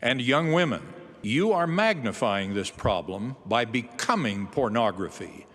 And young women, you are magnifying this problem by becoming pornography.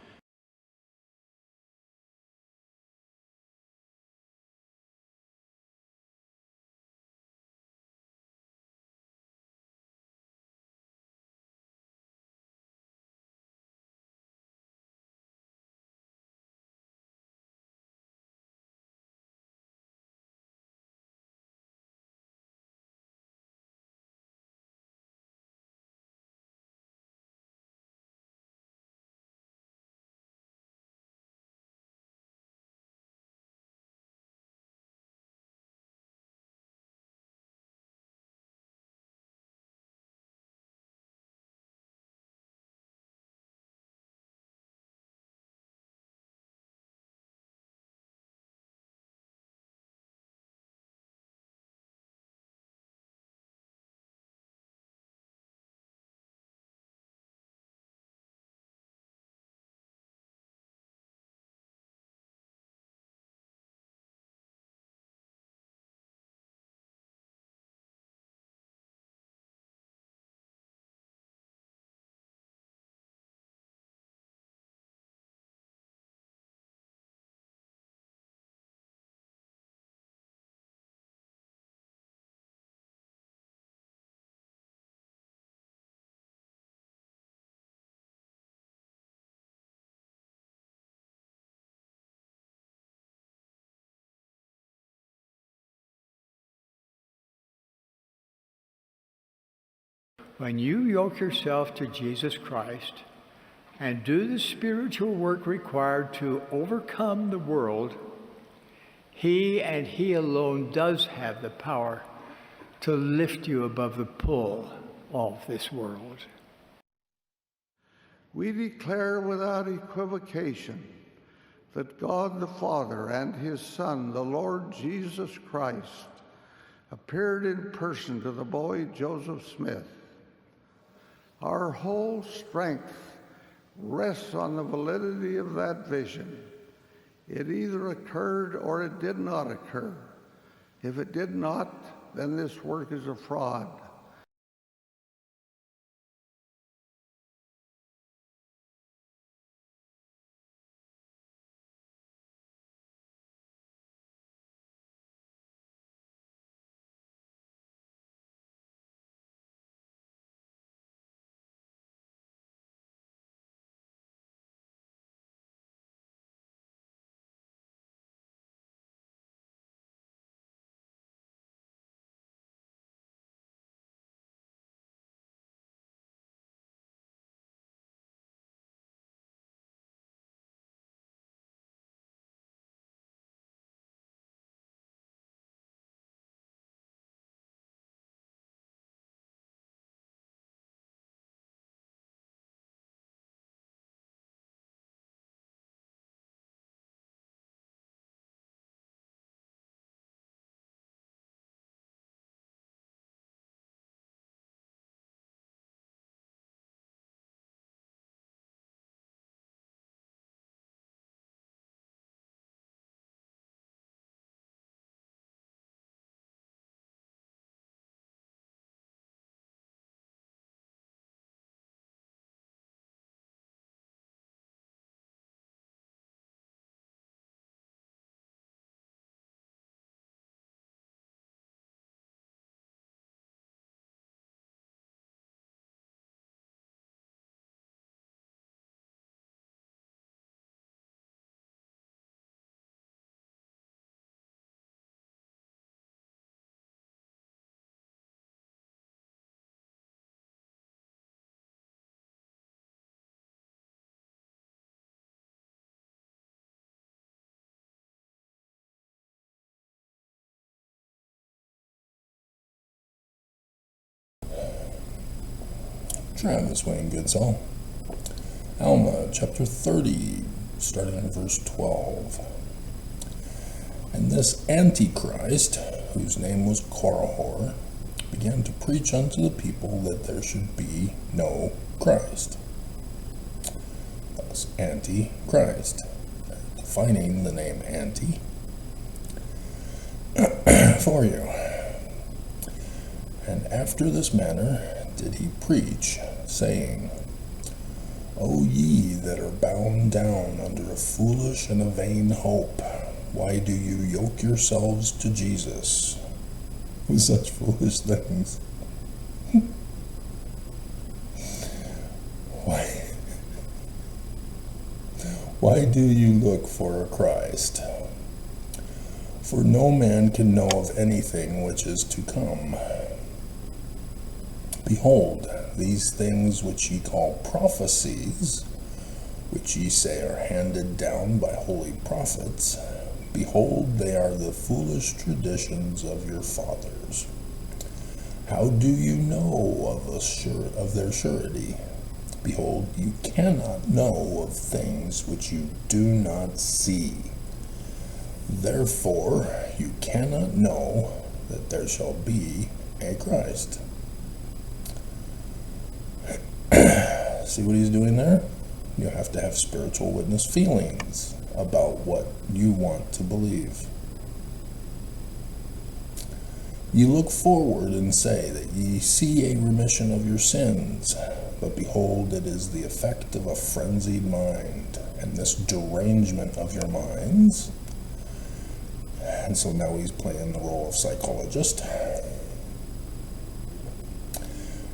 When you yoke yourself to Jesus Christ and do the spiritual work required to overcome the world, He and He alone does have the power to lift you above the pull of this world. We declare without equivocation that God the Father and His Son, the Lord Jesus Christ, appeared in person to the boy Joseph Smith. Our whole strength rests on the validity of that vision. It either occurred or it did not occur. If it did not, then this work is a fraud. Turn this way in Goodsell. Alma, chapter 30, starting in verse 12. And this Antichrist, whose name was Korihor, began to preach unto the people that there should be no Christ. Thus, Antichrist, defining the name Anti for you. And after this manner did he preach, saying, O ye that are bound down under a foolish and a vain hope, why do you yoke yourselves to Jesus with such foolish things? Why do you look for a Christ? For no man can know of anything which is to come. Behold, these things which ye call prophecies, which ye say are handed down by holy prophets, behold, they are the foolish traditions of your fathers. How do you know of their surety? Behold, you cannot know of things which you do not see. Therefore, you cannot know that there shall be a Christ. See what he's doing there? You have to have spiritual witness feelings about what you want to believe. You look forward and say that ye see a remission of your sins, but behold, it is the effect of a frenzied mind, and this derangement of your minds. And so now he's playing the role of psychologist.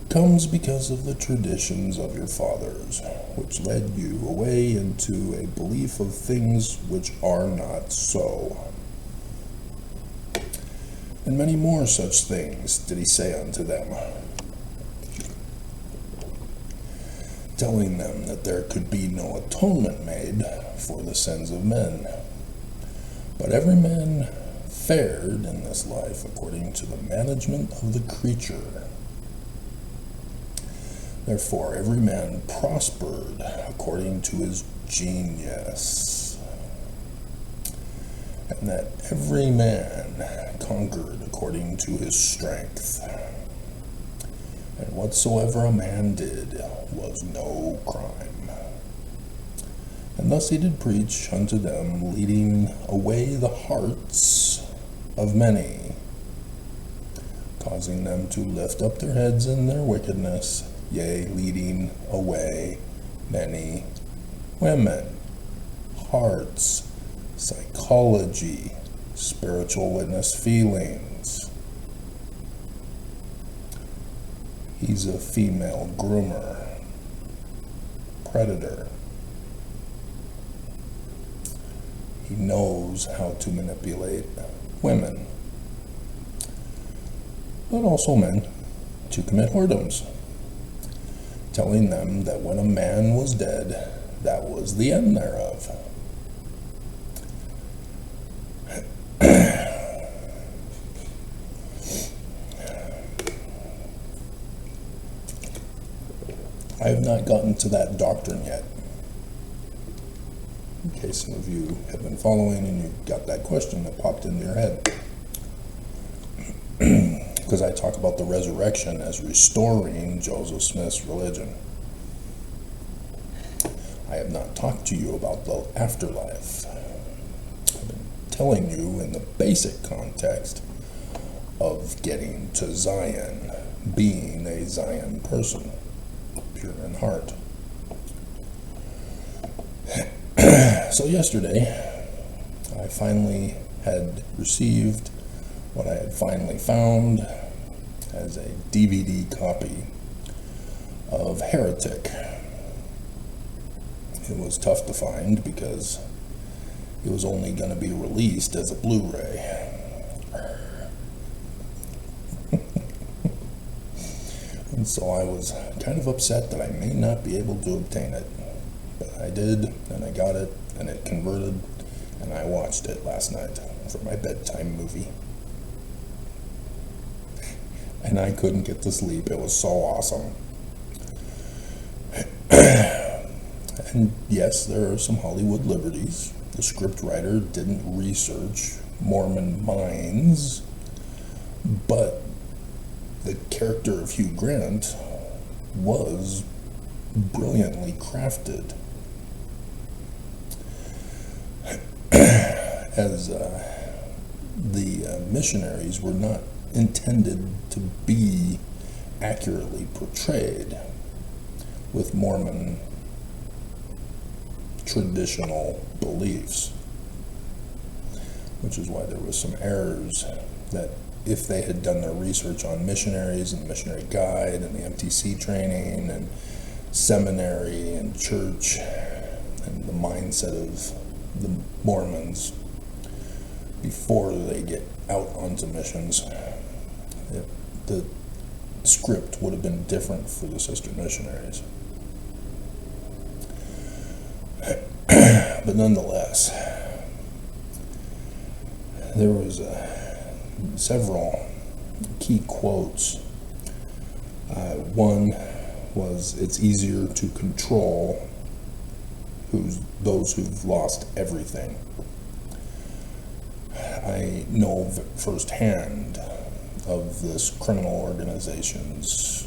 Comes because of the traditions of your fathers, which led you away into a belief of things which are not so. And many more such things did he say unto them, telling them that there could be no atonement made for the sins of men. But every man fared in this life according to the management of the creature. Therefore every man prospered according to his genius, and that every man conquered according to his strength. And whatsoever a man did was no crime. And thus he did preach unto them, leading away the hearts of many, causing them to lift up their heads in their wickedness, yea, leading away many women. Hearts, psychology, spiritual witness feelings. He's a female groomer, predator. He knows how to manipulate women, but also men, to commit whoredoms, telling them that when a man was dead, that was the end thereof. I have not gotten to that doctrine yet. In case some of you have been following and you got that question that popped into your head. Because I talk about the resurrection as restoring Joseph Smith's religion. I have not talked to you about the afterlife. I've been telling you in the basic context of getting to Zion, being a Zion person, pure in heart. So yesterday, I finally had received what I had finally found as a DVD copy of Heretic. It was tough to find because it was only going to be released as a Blu-ray. And so I was kind of upset that I may not be able to obtain it. But I did, and I got it, and it converted, and I watched it last night for my bedtime movie. And I couldn't get to sleep. It was so awesome. And yes, there are some Hollywood liberties. The scriptwriter didn't research Mormon minds, but the character of Hugh Grant was brilliantly crafted. As the missionaries were not intended to be accurately portrayed with Mormon traditional beliefs, which is why there was some errors that if they had done their research on missionaries and the missionary guide and the MTC training and seminary and church and the mindset of the Mormons before they get out onto missions, the script would have been different for the sister missionaries. But nonetheless, there was several key quotes. One was, "It's easier to control those who've lost everything." I know firsthand of this criminal organization's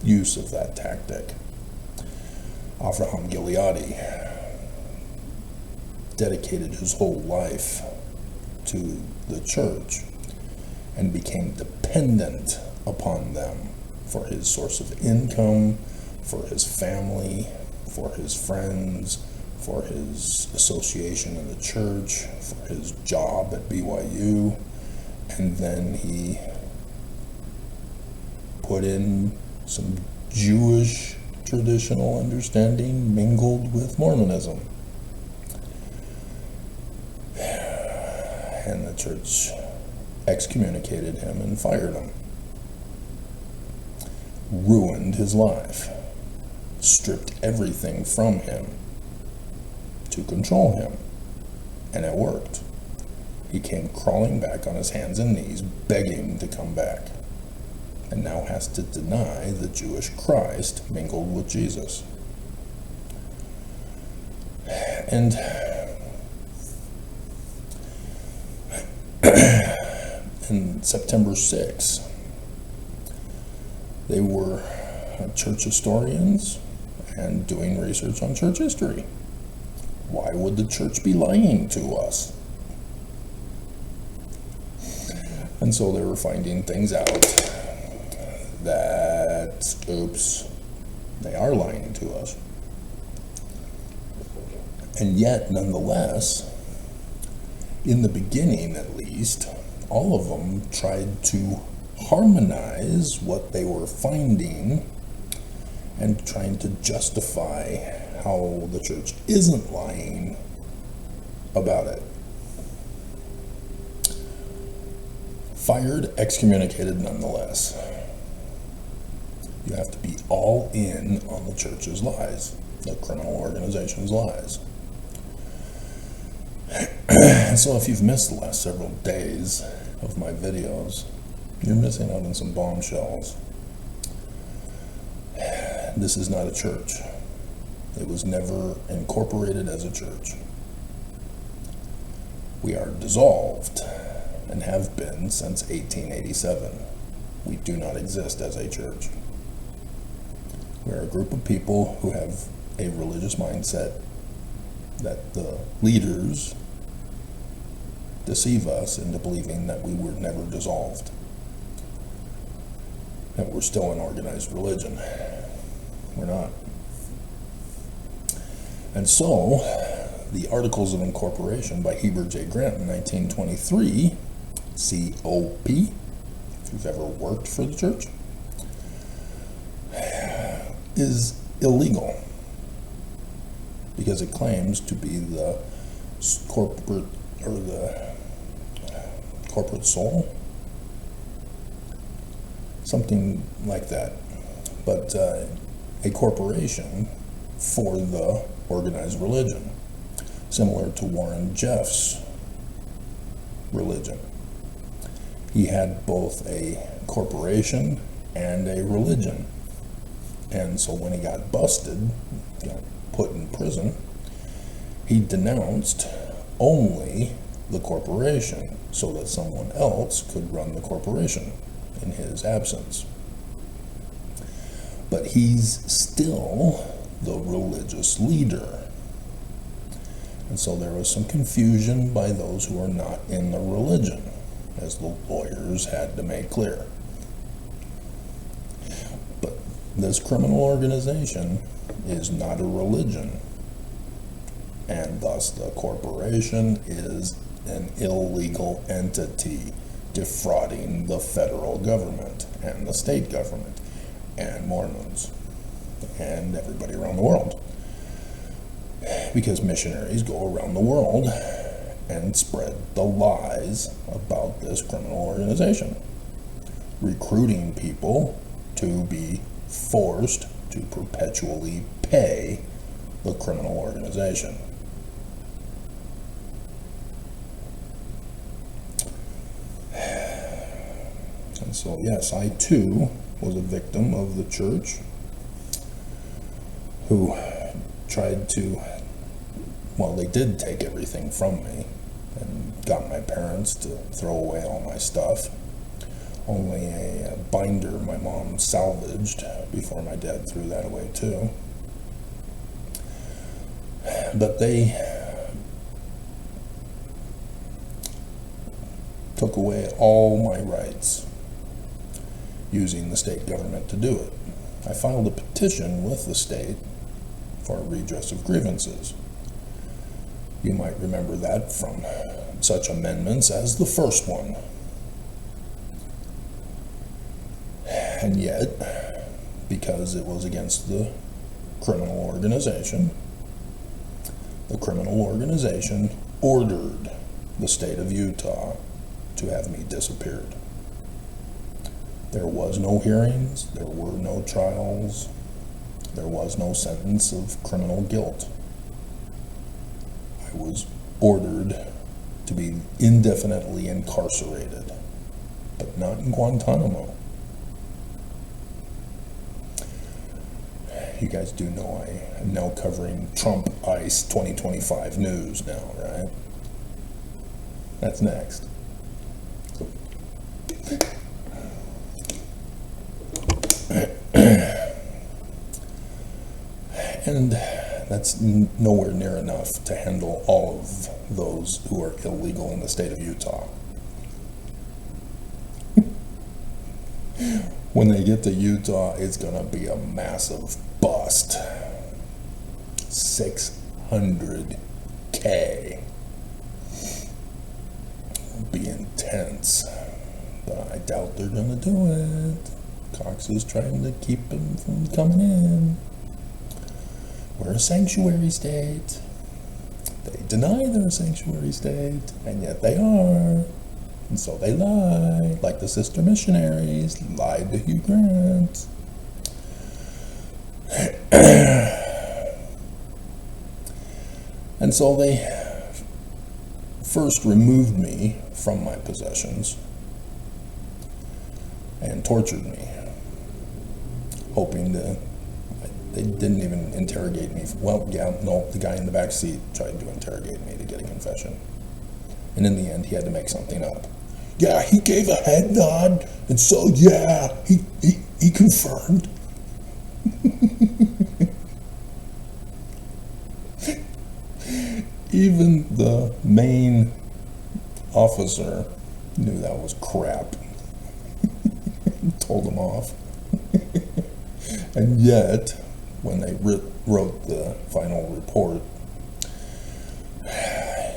use of that tactic. Avraham Gileadi dedicated his whole life to the church and became dependent upon them for his source of income, for his family, for his friends, for his association in the church, for his job at BYU, and then he put in some Jewish traditional understanding mingled with Mormonism. And the church excommunicated him and fired him. Ruined his life. Stripped everything from him to control him. And it worked. He came crawling back on his hands and knees, begging to come back. And now has to deny the Jewish Christ mingled with Jesus. And in September 6, they were church historians and doing research on church history. Why would the church be lying to us? And so they were finding things out that, oops, they are lying to us. And yet, nonetheless, in the beginning at least, all of them tried to harmonize what they were finding and trying to justify how the church isn't lying about it. Fired, excommunicated nonetheless. You have to be all in on the church's lies, the criminal organization's lies. And so if you've missed the last several days of my videos, you're missing out on some bombshells. This is not a church. It was never incorporated as a church. We are dissolved and have been since 1887. We do not exist as a church. We're a group of people who have a religious mindset that the leaders deceive us into believing that we were never dissolved, that we're still an organized religion. We're not. And so, the Articles of Incorporation by Heber J. Grant in 1923, COP, if you've ever worked for the church, is illegal because it claims to be the corporate or the corporate soul, something like that, but a corporation for the organized religion, similar to Warren Jeff's religion. He had both a corporation and a religion, and so when he got busted, put in prison, he denounced only the corporation so that someone else could run the corporation in his absence. But he's still the religious leader. And so there was some confusion by those who are not in the religion as the lawyers had to make clear. But this criminal organization is not a religion, and thus the corporation is an illegal entity defrauding the federal government and the state government and Mormons and everybody around the world. Because missionaries go around the world and spread the lies about this criminal organization, recruiting people to be forced to perpetually pay the criminal organization. And so, yes, I too was a victim of the church who tried to, well, they did take everything from me and got my parents to throw away all my stuff. Only a binder my mom salvaged before my dad threw that away too. But they took away all my rights, using the state government to do it. I filed a petition with the state for a redress of grievances. You might remember that from such amendments as the first one. And yet, because it was against the criminal organization ordered the state of Utah to have me disappeared. There was no hearings, there were no trials, there was no sentence of criminal guilt. I was ordered to be indefinitely incarcerated, but not in Guantanamo. You guys do know I am now covering Trump ICE 2025 news now, right? That's next. And that's nowhere near enough to handle all of those who are illegal in the state of Utah. When they get to Utah, it's going to be a massive bust. 600K. It'll be intense. But I doubt they're going to do it. Cox is trying to keep them from coming in. We're a sanctuary state. They deny they're a sanctuary state, and yet they are. And so they lie, like the sister missionaries lied to Hugh Grant. And so they first removed me from my possessions and tortured me, hoping to. They didn't even interrogate me. Well, yeah, no, the guy in the back seat tried to interrogate me to get a confession. And in the end, he had to make something up. Yeah, he gave a head nod, and so, yeah, he confirmed. Even the main officer knew that was crap. Told him off. And yet, when they wrote the final report,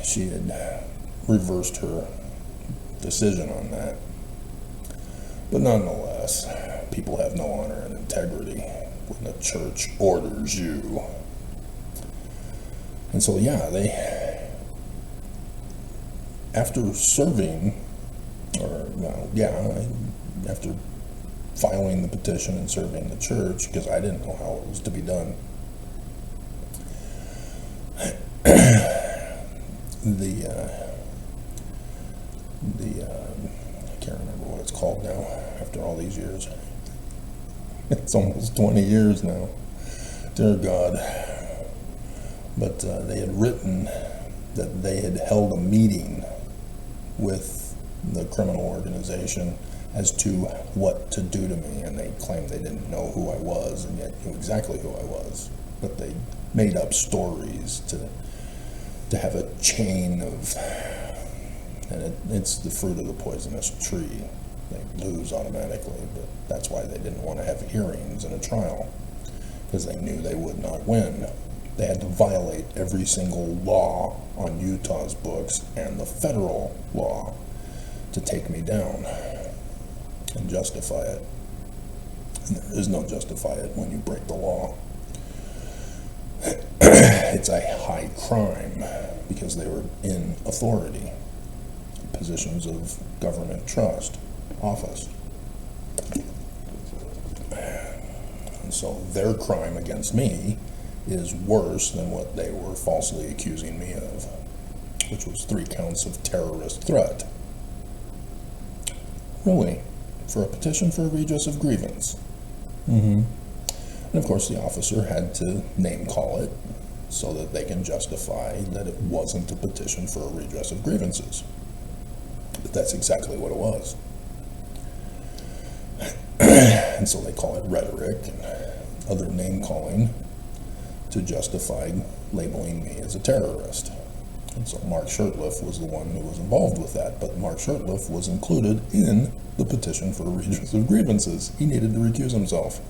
she had reversed her decision on that. But nonetheless, people have no honor and integrity when the church orders you. And so, yeah, they, after serving, or, well, yeah, after filing the petition and serving the church, because I didn't know how it was to be done. I can't remember what it's called now after all these years. It's almost 20 years now. Dear God. But they had written that they had held a meeting with the criminal organization as to what to do to me, and they claimed they didn't know who I was, and yet knew exactly who I was. But they made up stories to have a chain of And it's the fruit of the poisonous tree. They lose automatically, but that's why they didn't want to have hearings in a trial, because they knew they would not win. They had to violate every single law on Utah's books and the federal law to take me down and justify it. And there is no justify it when you break the law. It's a high crime because they were in authority, positions of government trust, office. And so their crime against me is worse than what they were falsely accusing me of, which was 3 counts of terrorist threat. Really? For a petition for a redress of grievance? And of course the officer had to name call it so that they can justify that it wasn't a petition for a redress of grievances. But that's exactly what it was. And so they call it rhetoric and other name calling to justify labeling me as a terrorist. And so Mark Shurtleff was the one who was involved with that, but Mark Shurtleff was included in the petition for a redress of grievances. He needed to recuse himself.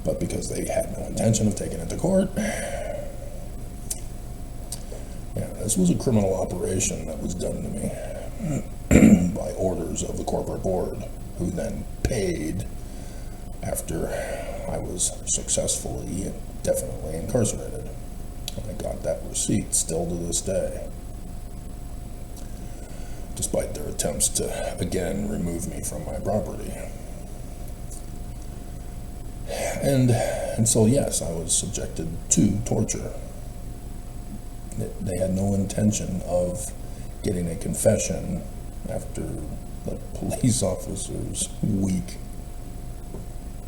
But because they had no intention of taking it to court, yeah, this was a criminal operation that was done to me by orders of the corporate board, who then paid after I was successfully and definitely incarcerated. And I got that receipt still to this day, despite their attempts to again remove me from my property. And so yes, I was subjected to torture. They had no intention of getting a confession after the police officer's weak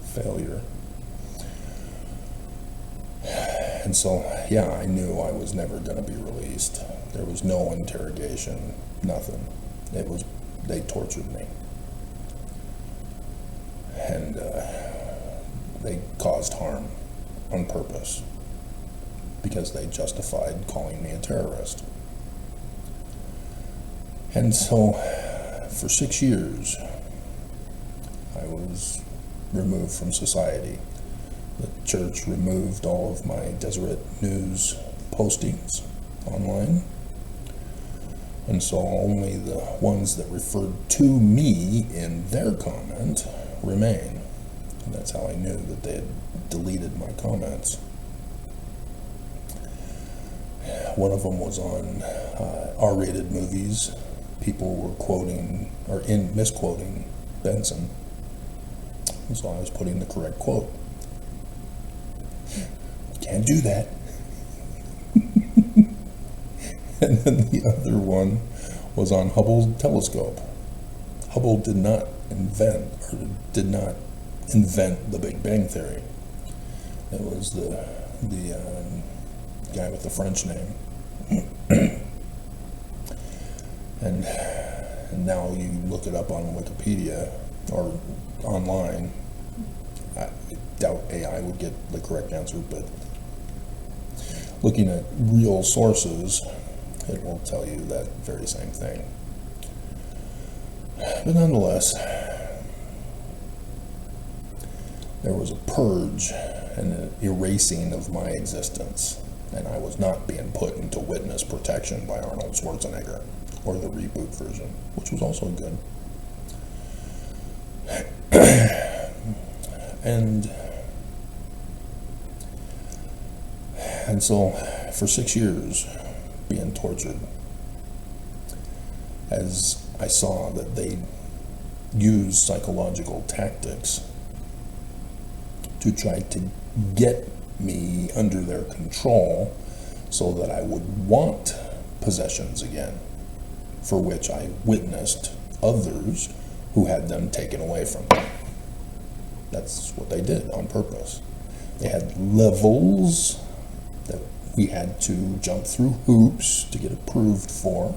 failure. And so, yeah, I knew I was never going to be released. There was no interrogation, nothing. They tortured me. And they caused harm on purpose because they justified calling me a terrorist. And so, for 6 years, I was removed from society. The church removed all of my Deseret News postings online. And so only the ones that referred to me in their comment remain. And that's how I knew that they had deleted my comments. One of them was on R-rated movies. People were quoting, or misquoting Benson. And so I was putting the correct quote. Can't do that. And then the other one was on Hubble's telescope. Hubble did not invent the Big Bang Theory. It was the guy with the French name. And now you look it up on Wikipedia or online. I doubt AI would get the correct answer, but looking at real sources, it will tell you that very same thing. But nonetheless, there was a purge and an erasing of my existence, and I was not being put into witness protection by Arnold Schwarzenegger, or the reboot version, which was also good. And so, for 6 years, being tortured, as I saw that they used psychological tactics to try to get me under their control so that I would want possessions again, for which I witnessed others who had them taken away from them. That's what they did on purpose. They had levels that we had to jump through hoops to get approved for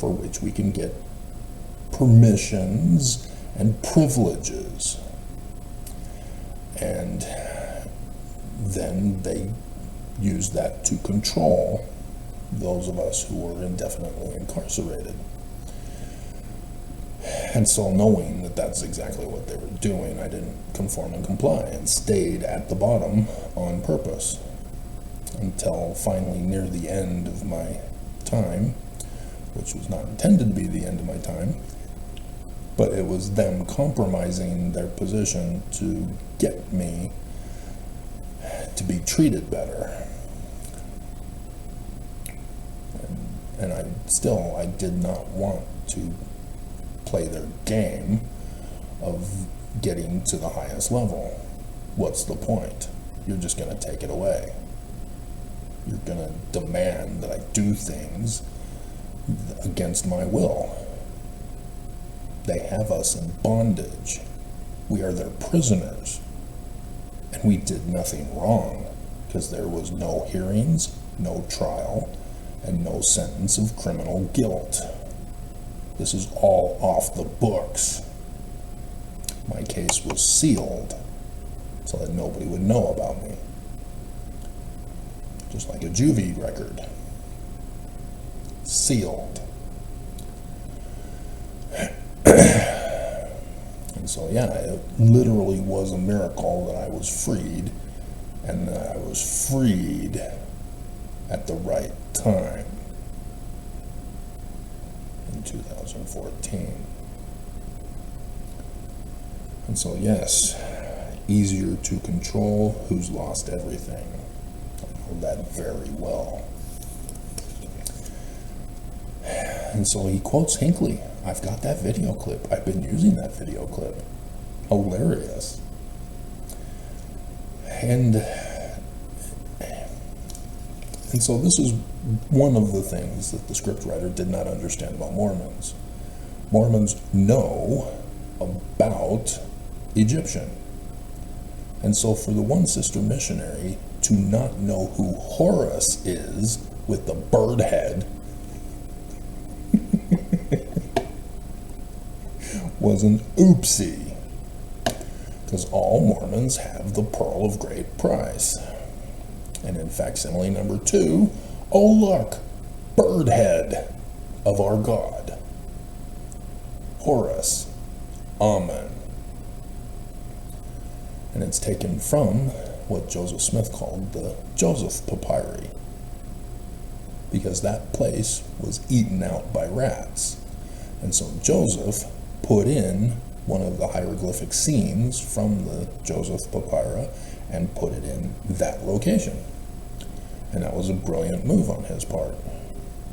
which we can get permissions and privileges. And then they used that to control those of us who were indefinitely incarcerated. And so, knowing that that's exactly what they were doing, I didn't conform and comply and stayed at the bottom on purpose until finally near the end of my time, which was not intended to be the end of my time, but it was them compromising their position to get me to be treated better. And I did not want to play their game of getting to the highest level. What's the point? You're just going to take it away. You're going to demand that I do things against my will. They have us in bondage. We are their prisoners. And we did nothing wrong, because there was no hearings, no trial, and no sentence of criminal guilt. This is all off the books. My case was sealed so that nobody would know about me. Just like a juvie record. Sealed. And so, yeah, it literally was a miracle that I was freed, and that I was freed at the right time in 2014. And so, yes, easier to control who's lost everything. I know that very well. And so he quotes Hinckley. I've got that video clip. I've been using that video clip. Hilarious. And so this is one of the things that the scriptwriter did not understand about Mormons. Mormons know about Egyptian. And so for the one sister missionary to not know who Horus is with the bird head was an oopsie, because all Mormons have the pearl of great price. And in facsimile number 2, oh look, bird head of our God, Horus, Amen. And it's taken from what Joseph Smith called the Joseph Papyri, because that place was eaten out by rats. And so Joseph put in one of the hieroglyphic scenes from the Joseph Papyri and put it in that location. And that was a brilliant move on his part,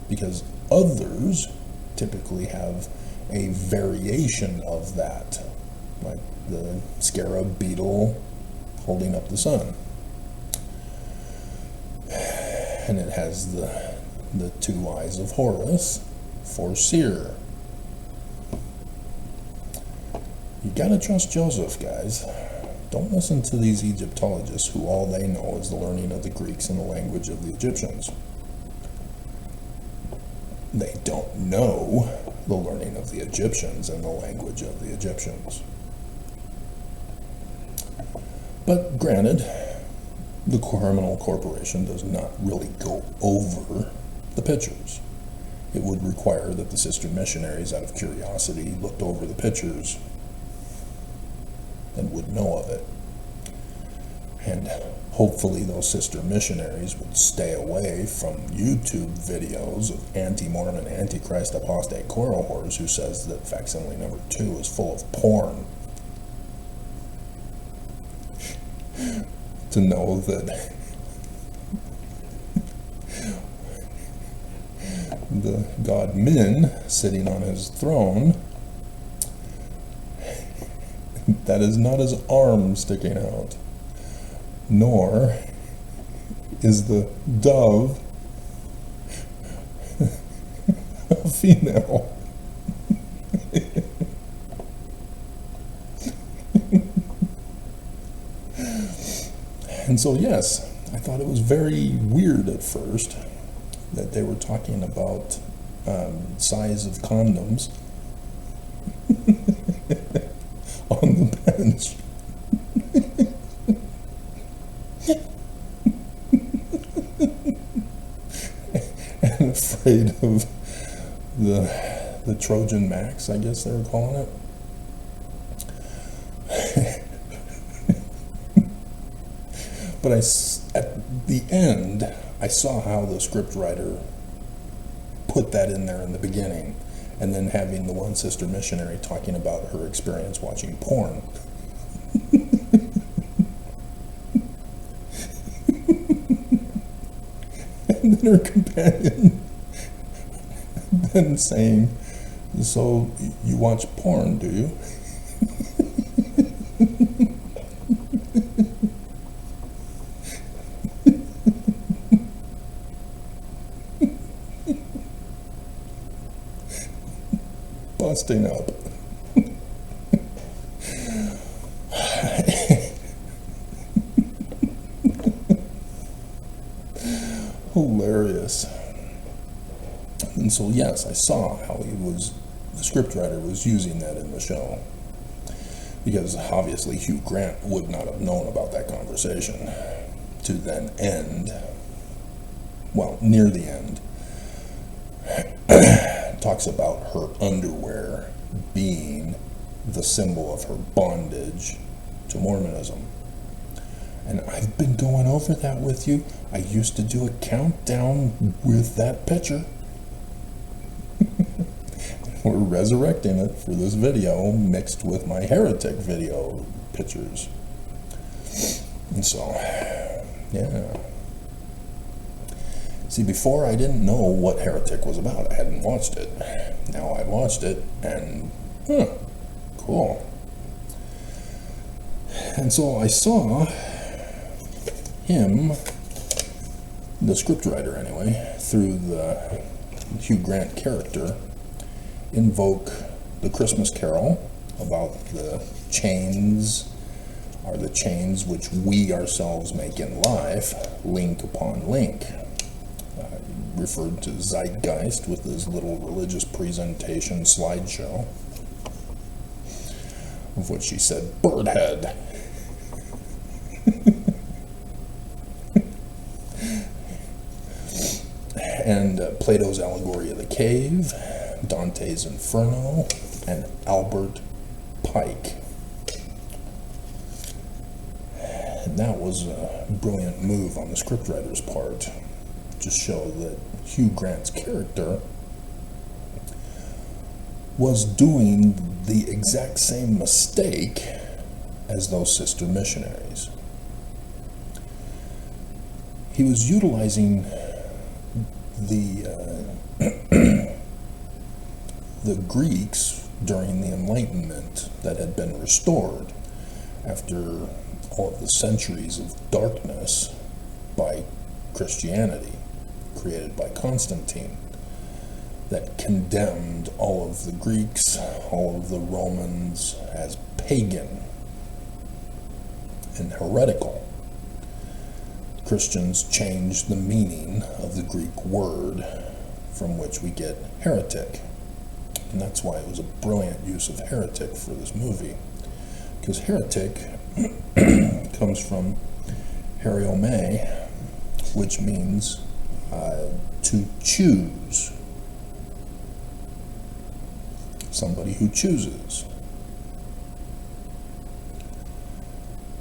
because others typically have a variation of that, like the scarab beetle holding up the sun. And it has the 2 eyes of Horus for seer. You gotta trust Joseph, guys. Don't listen to these Egyptologists who all they know is the learning of the Greeks and the language of the Egyptians. They don't know the learning of the Egyptians and the language of the Egyptians. But granted, the criminal corporation does not really go over the pictures. It would require that the sister missionaries, out of curiosity, looked over the pictures and would know of it. And hopefully those sister missionaries would stay away from YouTube videos of anti-Mormon, antichrist, apostate coral whores who says that facsimile number 2 is full of porn. To know that the god Min sitting on his throne, that is not his arm sticking out, nor is the dove a female. And so, yes, I thought it was very weird at first that they were talking about size of condoms on the bench. afraid of the Trojan Max, I guess they were calling it. But at the end, I saw how the scriptwriter put that in there in the beginning, and then having the one sister missionary talking about her experience watching porn. And then her companion then saying, "So you watch porn, do you?" Busting up. Hilarious. And so, yes, I saw how the scriptwriter was using that in the show. Because obviously Hugh Grant would not have known about that conversation to then end, well, near the end, talks about her underwear being the symbol of her bondage to Mormonism. And I've been going over that with you. I used to do a countdown with that picture. We're resurrecting it for this video, mixed with my heretic video pictures. And so, yeah. See, before I didn't know what Heretic was about. I hadn't watched it. Now I've watched it, and cool. And so I saw him, the scriptwriter anyway, through the Hugh Grant character, invoke the Christmas Carol about the chains are the chains which we ourselves make in life, link upon link. Referred to Zeitgeist with his little religious presentation slideshow, of which he said, "Birdhead." And Plato's Allegory of the Cave, Dante's Inferno, and Albert Pike. And that was a brilliant move on the scriptwriter's part, to show that Hugh Grant's character was doing the exact same mistake as those sister missionaries. He was utilizing the Greeks during the Enlightenment that had been restored after all of the centuries of darkness by Christianity, created by Constantine, that condemned all of the Greeks, all of the Romans as pagan and heretical. Christians changed the meaning of the Greek word from which we get heretic. And that's why it was a brilliant use of heretic for this movie. Because heretic comes from heriome, which means to choose. Somebody who chooses.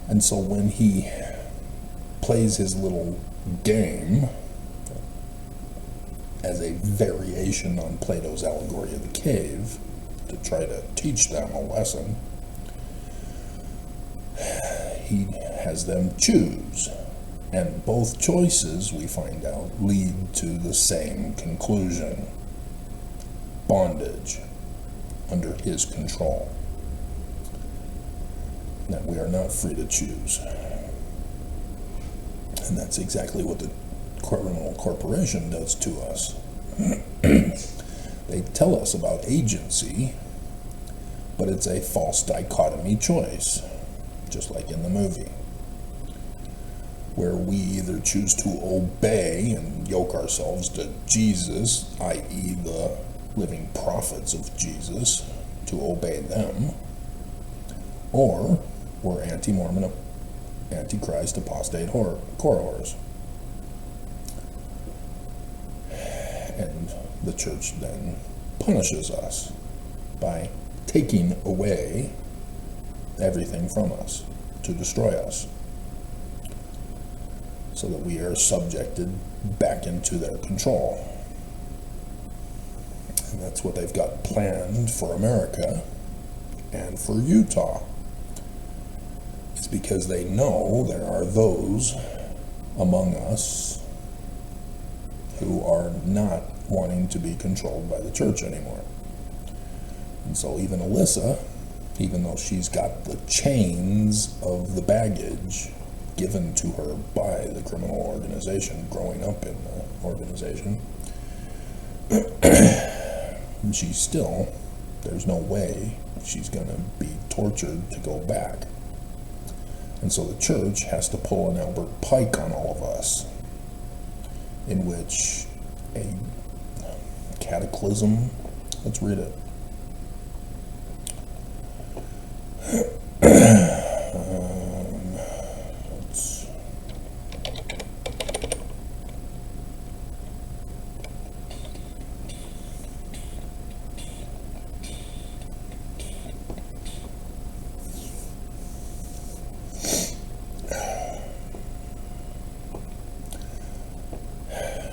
And so when he plays his little game as a variation on Plato's Allegory of the Cave to try to teach them a lesson, he has them choose. And both choices, we find out, lead to the same conclusion: bondage under his control. That we are not free to choose. And that's exactly what the criminal corporation does to us. They tell us about agency, but it's a false dichotomy choice, just like in the movie, where we either choose to obey and yoke ourselves to Jesus, i.e. the living prophets of Jesus, to obey them, or we're anti-Mormon, antichrist, apostate core whores. And the church then punishes us by taking away everything from us to destroy us, so that we are subjected back into their control. And that's what they've got planned for America and for Utah. It's because they know there are those among us who are not wanting to be controlled by the church anymore. And so even Alyssa, even though she's got the chains of the baggage given to her by the criminal organization, growing up in the organization, she's still, there's no way she's going to be tortured to go back. And so the church has to pull an Albert Pike on all of us, in which a cataclysm, let's read it.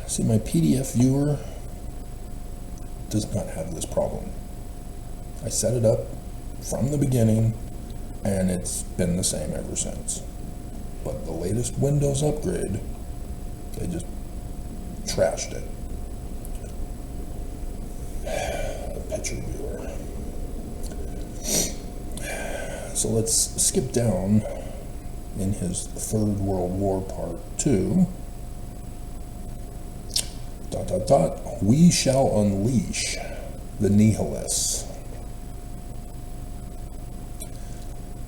See, my PDF viewer does not have this problem. I set it up from the beginning, and it's been the same ever since. But the latest Windows upgrade, they just trashed it. The picture viewer. So let's skip down in his Third World War Part 2. ... We shall unleash the nihilists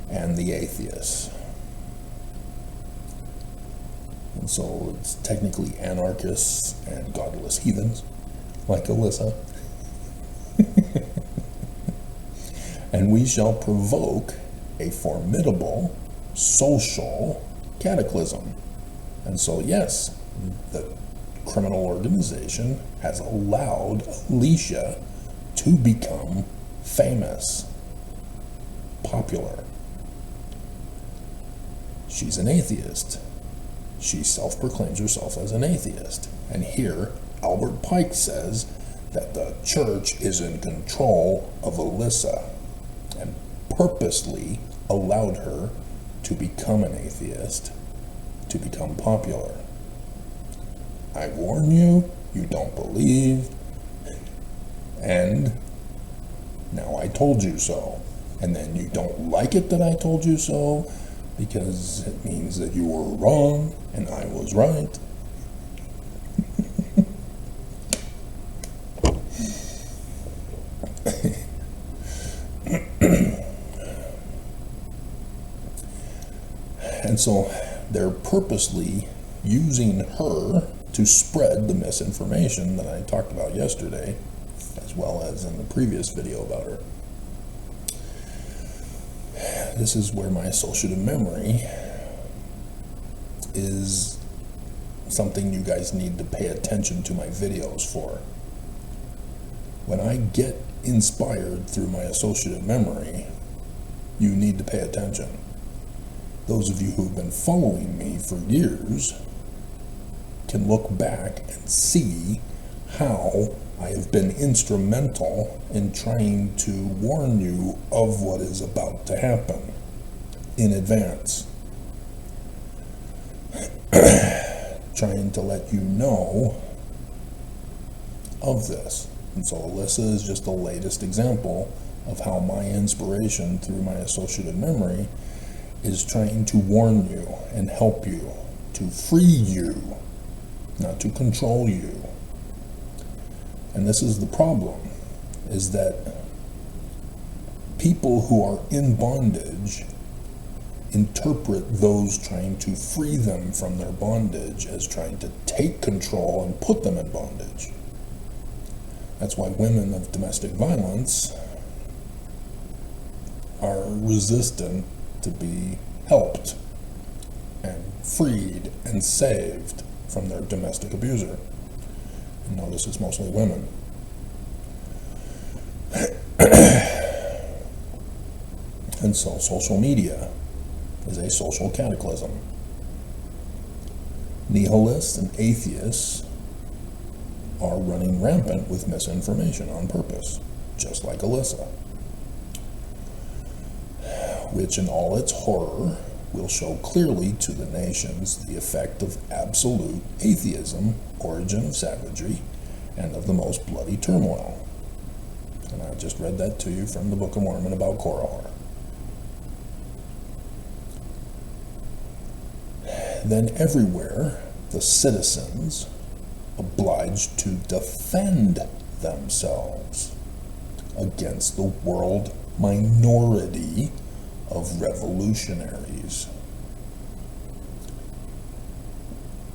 and the atheists. And so it's technically anarchists and godless heathens, like Alyssa. And we shall provoke a formidable social cataclysm. And so, yes, the criminal organization has allowed Alicia to become famous, popular. She's an atheist. She self-proclaims herself as an atheist. And here, Albert Pike says that the church is in control of Alyssa and purposely allowed her to become an atheist, to become popular. I warn you, you don't believe, and now I told you so. And then you don't like it that I told you so, because it means that you were wrong and I was right. And so they're purposely using her to spread the misinformation that I talked about yesterday, as well as in the previous video about her. This is where my associative memory is something you guys need to pay attention to my videos for. When I get inspired through my associative memory, you need to pay attention. Those of you who've been following me for years can look back and see how I have been instrumental in trying to warn you of what is about to happen in advance. Trying to let you know of this. And so Alyssa is just the latest example of how my inspiration through my associative memory is trying to warn you and help you, to free you, not to control you. And this is the problem, is that people who are in bondage interpret those trying to free them from their bondage as trying to take control and put them in bondage. That's why women of domestic violence are resistant to be helped and freed and saved from their domestic abuser. And notice it's mostly women. And so social media is a social cataclysm. Nihilists and atheists are running rampant with misinformation on purpose, just like Alyssa, which in all its horror will show clearly to the nations the effect of absolute atheism, origin of savagery, and of the most bloody turmoil. And I just read that to you from the Book of Mormon about Korihor. Then everywhere, the citizens obliged to defend themselves against the world minority of revolutionaries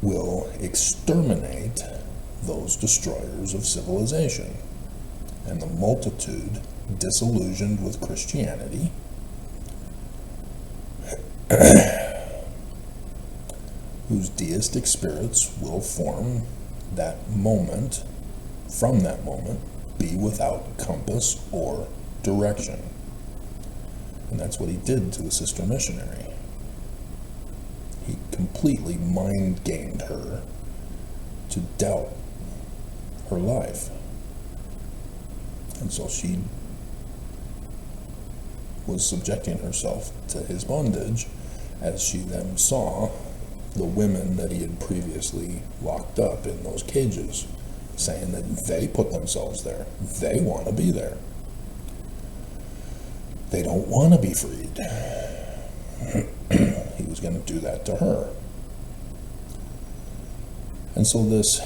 will exterminate those destroyers of civilization, and the multitude disillusioned with Christianity whose deistic spirits will from that moment, be without compass or direction. And that's what he did to the sister missionary. He completely mind-gamed her to doubt her life. And so she was subjecting herself to his bondage, as she then saw the women that he had previously locked up in those cages, saying that they put themselves there. They want to be there. They don't want to be freed. He was going to do that to her. And so this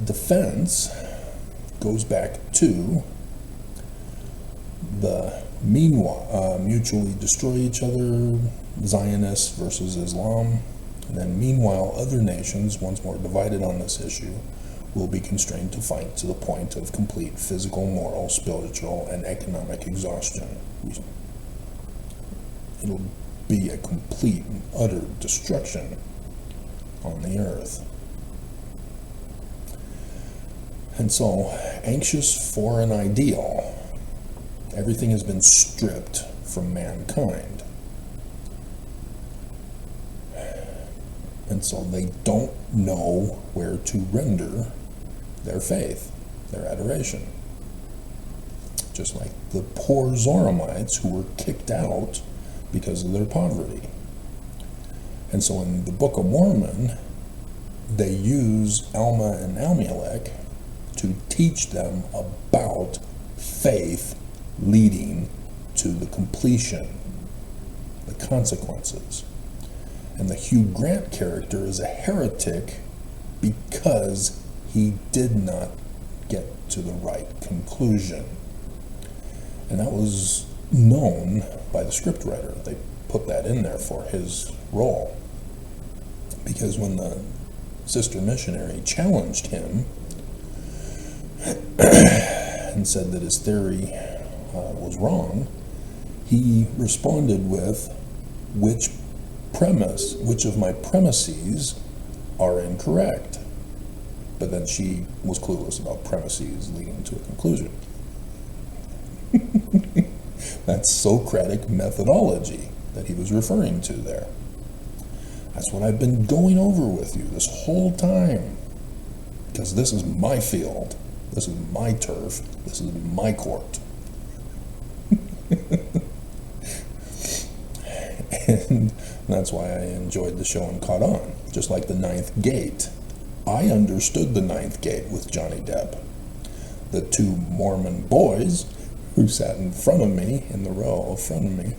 defense goes back to the mutually destroy each other, Zionists versus Islam. And then meanwhile, other nations, once more divided on this issue, will be constrained to fight to the point of complete physical, moral, spiritual, and economic exhaustion. It'll be a complete and utter destruction on the earth. And so, anxious for an ideal, everything has been stripped from mankind. And so they don't know where to render their faith, their adoration. Just like the poor Zoramites who were kicked out because of their poverty. And so in the Book of Mormon, they use Alma and Amulek to teach them about faith leading to the completion, the consequences. And the Hugh Grant character is a heretic because he did not get to the right conclusion. And that was known by the scriptwriter. They put that in there for his role. Because when the sister missionary challenged him and said that his theory was wrong, he responded with, which of my premises are incorrect? But then she was clueless about premises leading to a conclusion. That's Socratic methodology that he was referring to there. That's what I've been going over with you this whole time. Because this is my field. This is my turf. This is my court. And that's why I enjoyed the show and caught on. Just like the Ninth Gate. I understood the Ninth Gate with Johnny Depp. The two Mormon boys who sat in front of me, in the row in front of me,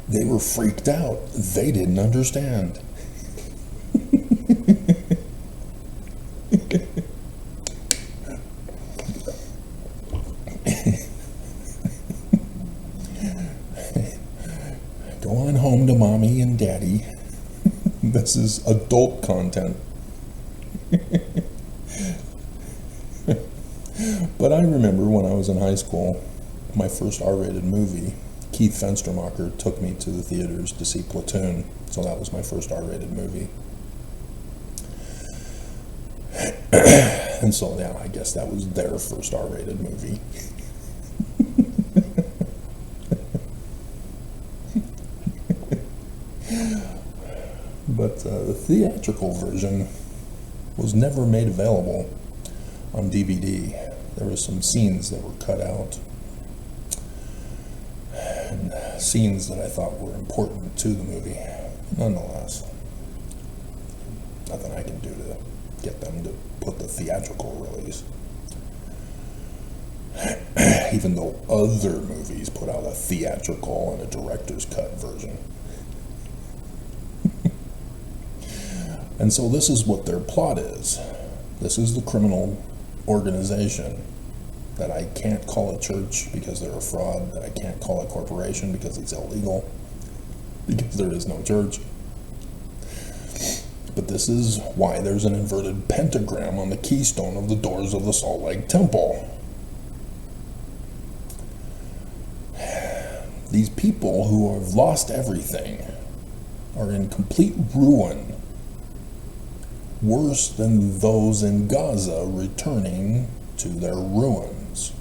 they were freaked out. They didn't understand. Go on home to mommy and daddy. This is adult content. But I remember when I was in high school, my first R-rated movie, Keith Fenstermacher took me to the theaters to see Platoon. So that was my first R-rated movie. And so, yeah, I guess that was their first R-rated movie. But the theatrical version was never made available on DVD. There were some scenes that were cut out, and scenes that I thought were important to the movie. Nonetheless, nothing I can do to get them to put the theatrical release. Even though other movies put out a theatrical and a director's cut version. And so this is what their plot is. This is the criminal organization that I can't call a church because they're a fraud, that I can't call a corporation because it's illegal, because there is no church. But this is why there's an inverted pentagram on the keystone of the doors of the Salt Lake Temple. These people who have lost everything are in complete ruin, worse than those in Gaza returning to their ruins.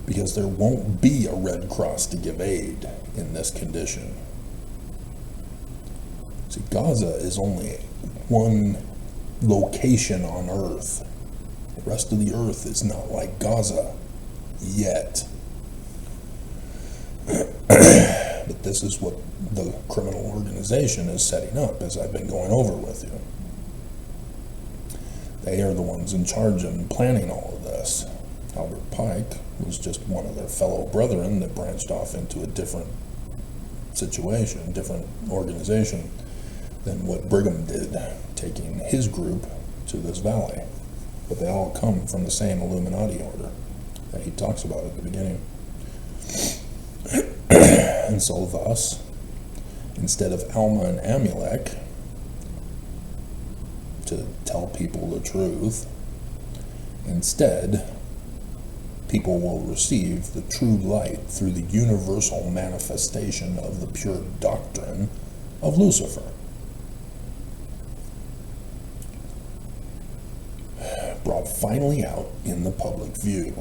Because there won't be a Red Cross to give aid in this condition. See, Gaza is only one location on Earth. The rest of the Earth is not like Gaza yet. But this is what the criminal organization is setting up, as I've been going over with you. They are the ones in charge and planning all of this. Albert Pike was just one of their fellow brethren that branched off into a different situation, different organization than what Brigham did, taking his group to this valley. But they all come from the same Illuminati order that he talks about at the beginning. And so thus, instead of Alma and Amulek to tell people the truth, instead, people will receive the true light through the universal manifestation of the pure doctrine of Lucifer. Brought finally out in the public view.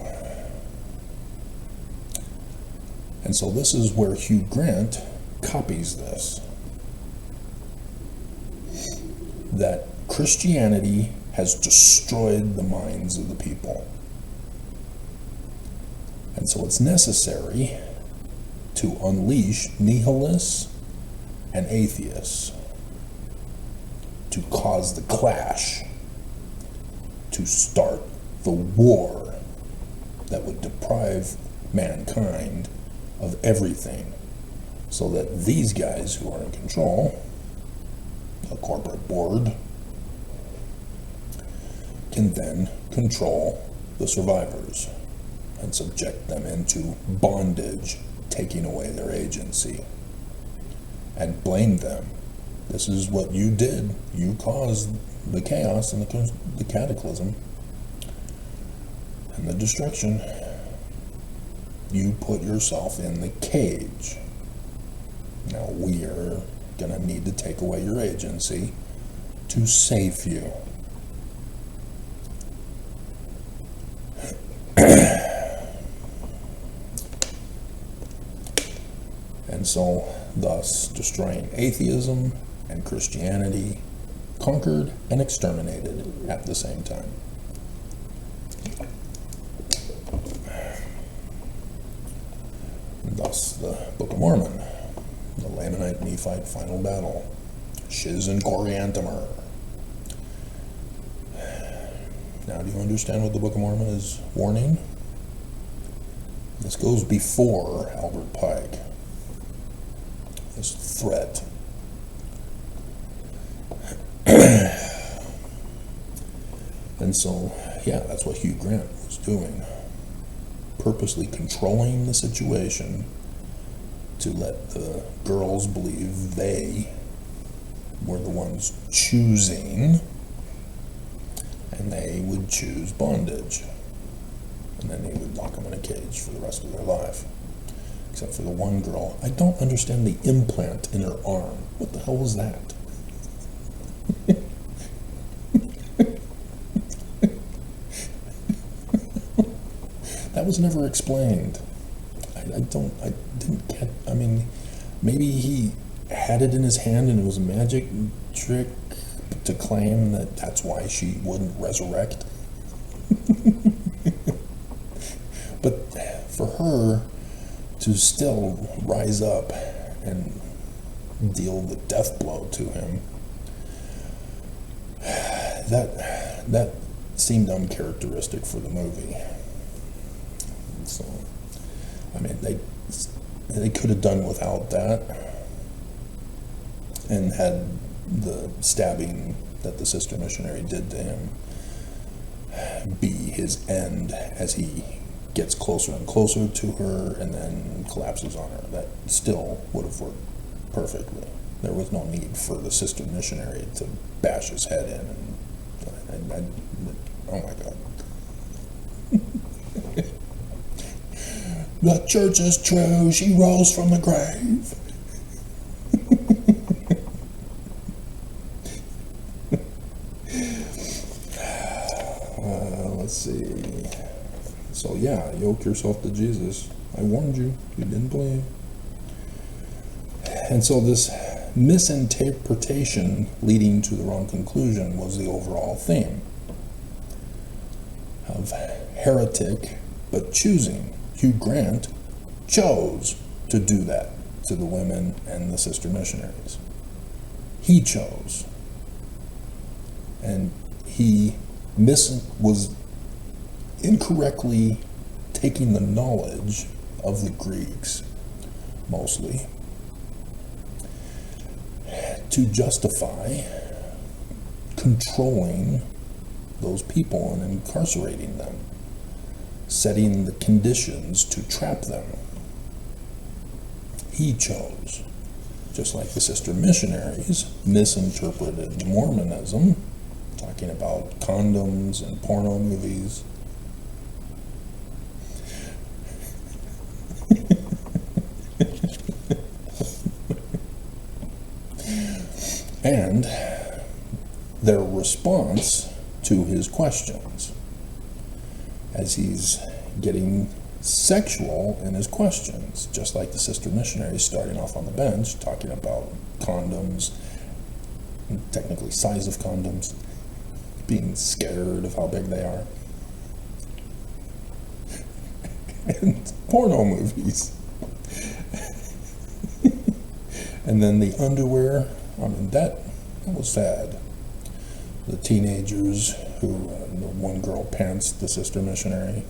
And so this is where Hugh Grant copies this. That Christianity has destroyed the minds of the people. And so it's necessary to unleash nihilists and atheists, to cause the clash, to start the war that would deprive mankind of everything, so that these guys who are in control, a corporate board, can then control the survivors and subject them into bondage, taking away their agency, and blame them. This is what you did. You caused the chaos and the cataclysm and the destruction. You put yourself in the cage. Now we are going to need to take away your agency to save you. And so, thus, destroying atheism and Christianity, conquered and exterminated at the same time. And thus, the Book of Mormon, the Lamanite-Nephite final battle, Shiz and Coriantumr. Now, do you understand what the Book of Mormon is warning? This goes before Albert Pike. This threat. And so, yeah, that's what Hugh Grant was doing. Purposely controlling the situation to let the girls believe they were the ones choosing, and they would choose bondage. And then he would lock them in a cage for the rest of their life. Except for the one girl. I don't understand the implant in her arm. What the hell was that? That was never explained. I didn't get, I mean, maybe he had it in his hand and it was a magic trick to claim that that's why she wouldn't resurrect. But for her to still rise up and deal the death blow to him, that seemed uncharacteristic for the movie. So, I mean, they could have done without that and had the stabbing that the sister missionary did to him be his end as he gets closer and closer to her and then collapses on her. That still would have worked perfectly. There was no need for the sister missionary to bash his head in. And oh my God. The church is true. She rose from the grave. Let's see. So yeah, yoke yourself to Jesus. I warned you. You didn't believe. And so this misinterpretation leading to the wrong conclusion was the overall theme of heretic, but choosing. Hugh Grant chose to do that to the women and the sister missionaries. He chose. And he was incorrectly taking the knowledge of the Greeks, mostly, to justify controlling those people and incarcerating them, setting the conditions to trap them. He chose, just like the sister missionaries misinterpreted Mormonism, talking about condoms and porno movies. And their response to his questions, as he's getting sexual in his questions, just like the sister missionaries starting off on the bench, talking about condoms, technically size of condoms, being scared of how big they are, and porno movies. And then the underwear, I mean, that was sad. The teenagers who, the one girl pantsed the sister missionary.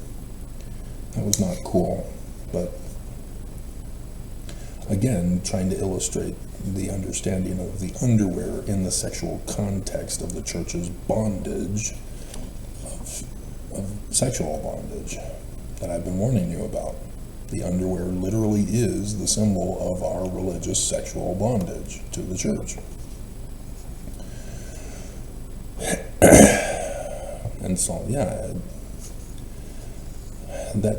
That was not cool. But again, trying to illustrate the understanding of the underwear in the sexual context of the church's bondage, of sexual bondage, that I've been warning you about. The underwear literally is the symbol of our religious sexual bondage to the church. And so, yeah, that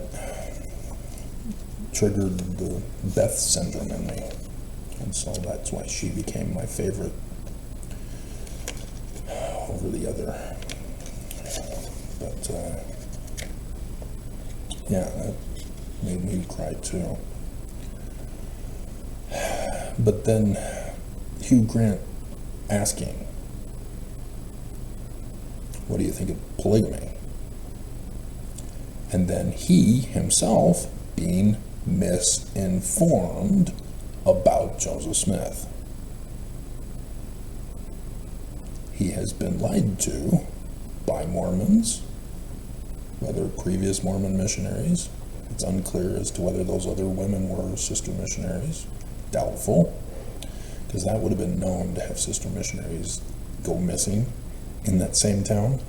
triggered the Beth syndrome in me. And so that's why she became my favorite over the other. But, yeah, that made me cry too. But then Hugh Grant asking, what do you think of polygamy? And then he himself being misinformed about Joseph Smith. He has been lied to by Mormons, whether previous Mormon missionaries. It's unclear as to whether those other women were sister missionaries. Doubtful, because that would have been known to have sister missionaries go missing in that same town.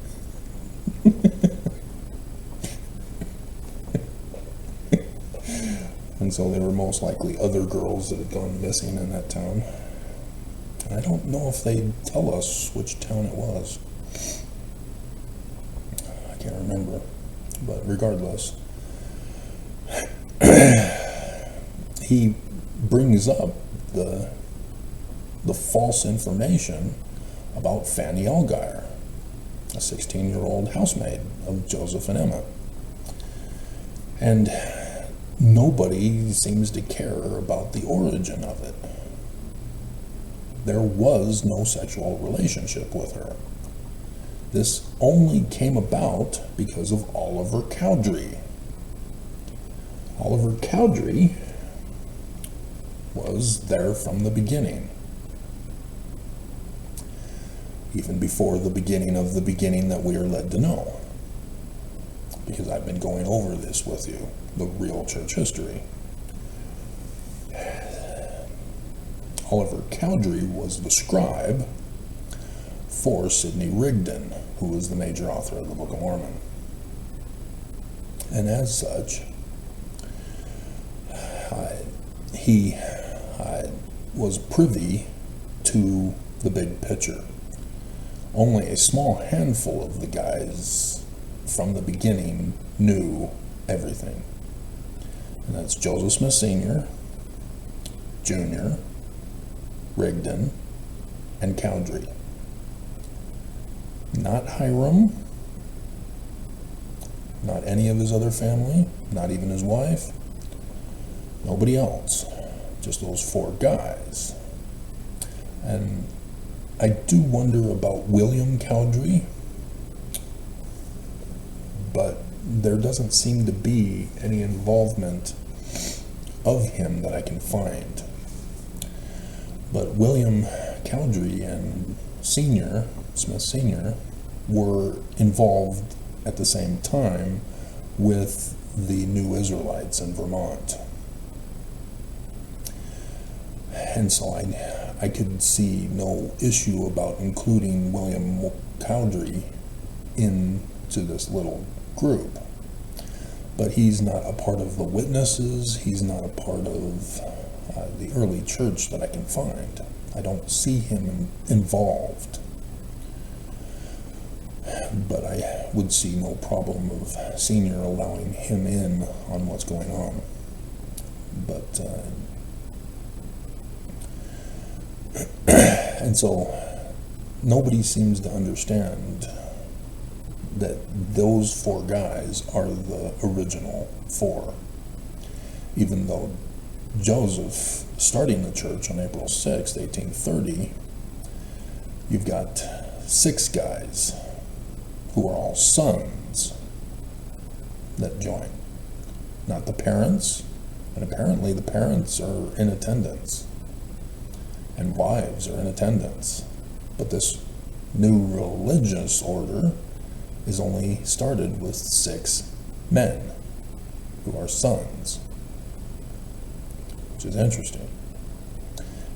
And so they were most likely other girls that had gone missing in that town. And I don't know if they tell us which town it was. I can't remember. But regardless, he brings up the false information about Fanny Allgaier, a 16-year-old housemaid of Joseph and Emma. And nobody seems to care about the origin of it. there was no sexual relationship with her. This only came about because of Oliver Cowdery. Oliver Cowdery was there from the beginning. Even before the beginning of the beginning that we are led to know. Because I've been going over this with you, the real church history. Oliver Cowdery was the scribe for Sidney Rigdon, who was the major author of the Book of Mormon. And as such, he was privy to the big picture. Only a small handful of the guys from the beginning knew everything. And that's Joseph Smith Sr., Jr., Rigdon, and Cowdery. Not Hiram, not any of his other family, not even his wife, nobody else, just those 4 guys. And I do wonder about William Cowdery, but there doesn't seem to be any involvement of him that I can find. But William Cowdery and Smith Sr., were involved at the same time with the New Israelites in Vermont. And so I could see no issue about including William Cowdery into this little group. But he's not a part of the witnesses, he's not a part of the early church that I can find. I don't see him involved. But I would see no problem of Senior allowing him in on what's going on. But and so nobody seems to understand that those 4 guys are the original 4. Even though Joseph, starting the church on April 6th, 1830, you've got 6 guys who are all sons that join, not the parents. And apparently the parents are in attendance, and wives are in attendance. But this new religious order is only started with 6 men who are sons, which is interesting.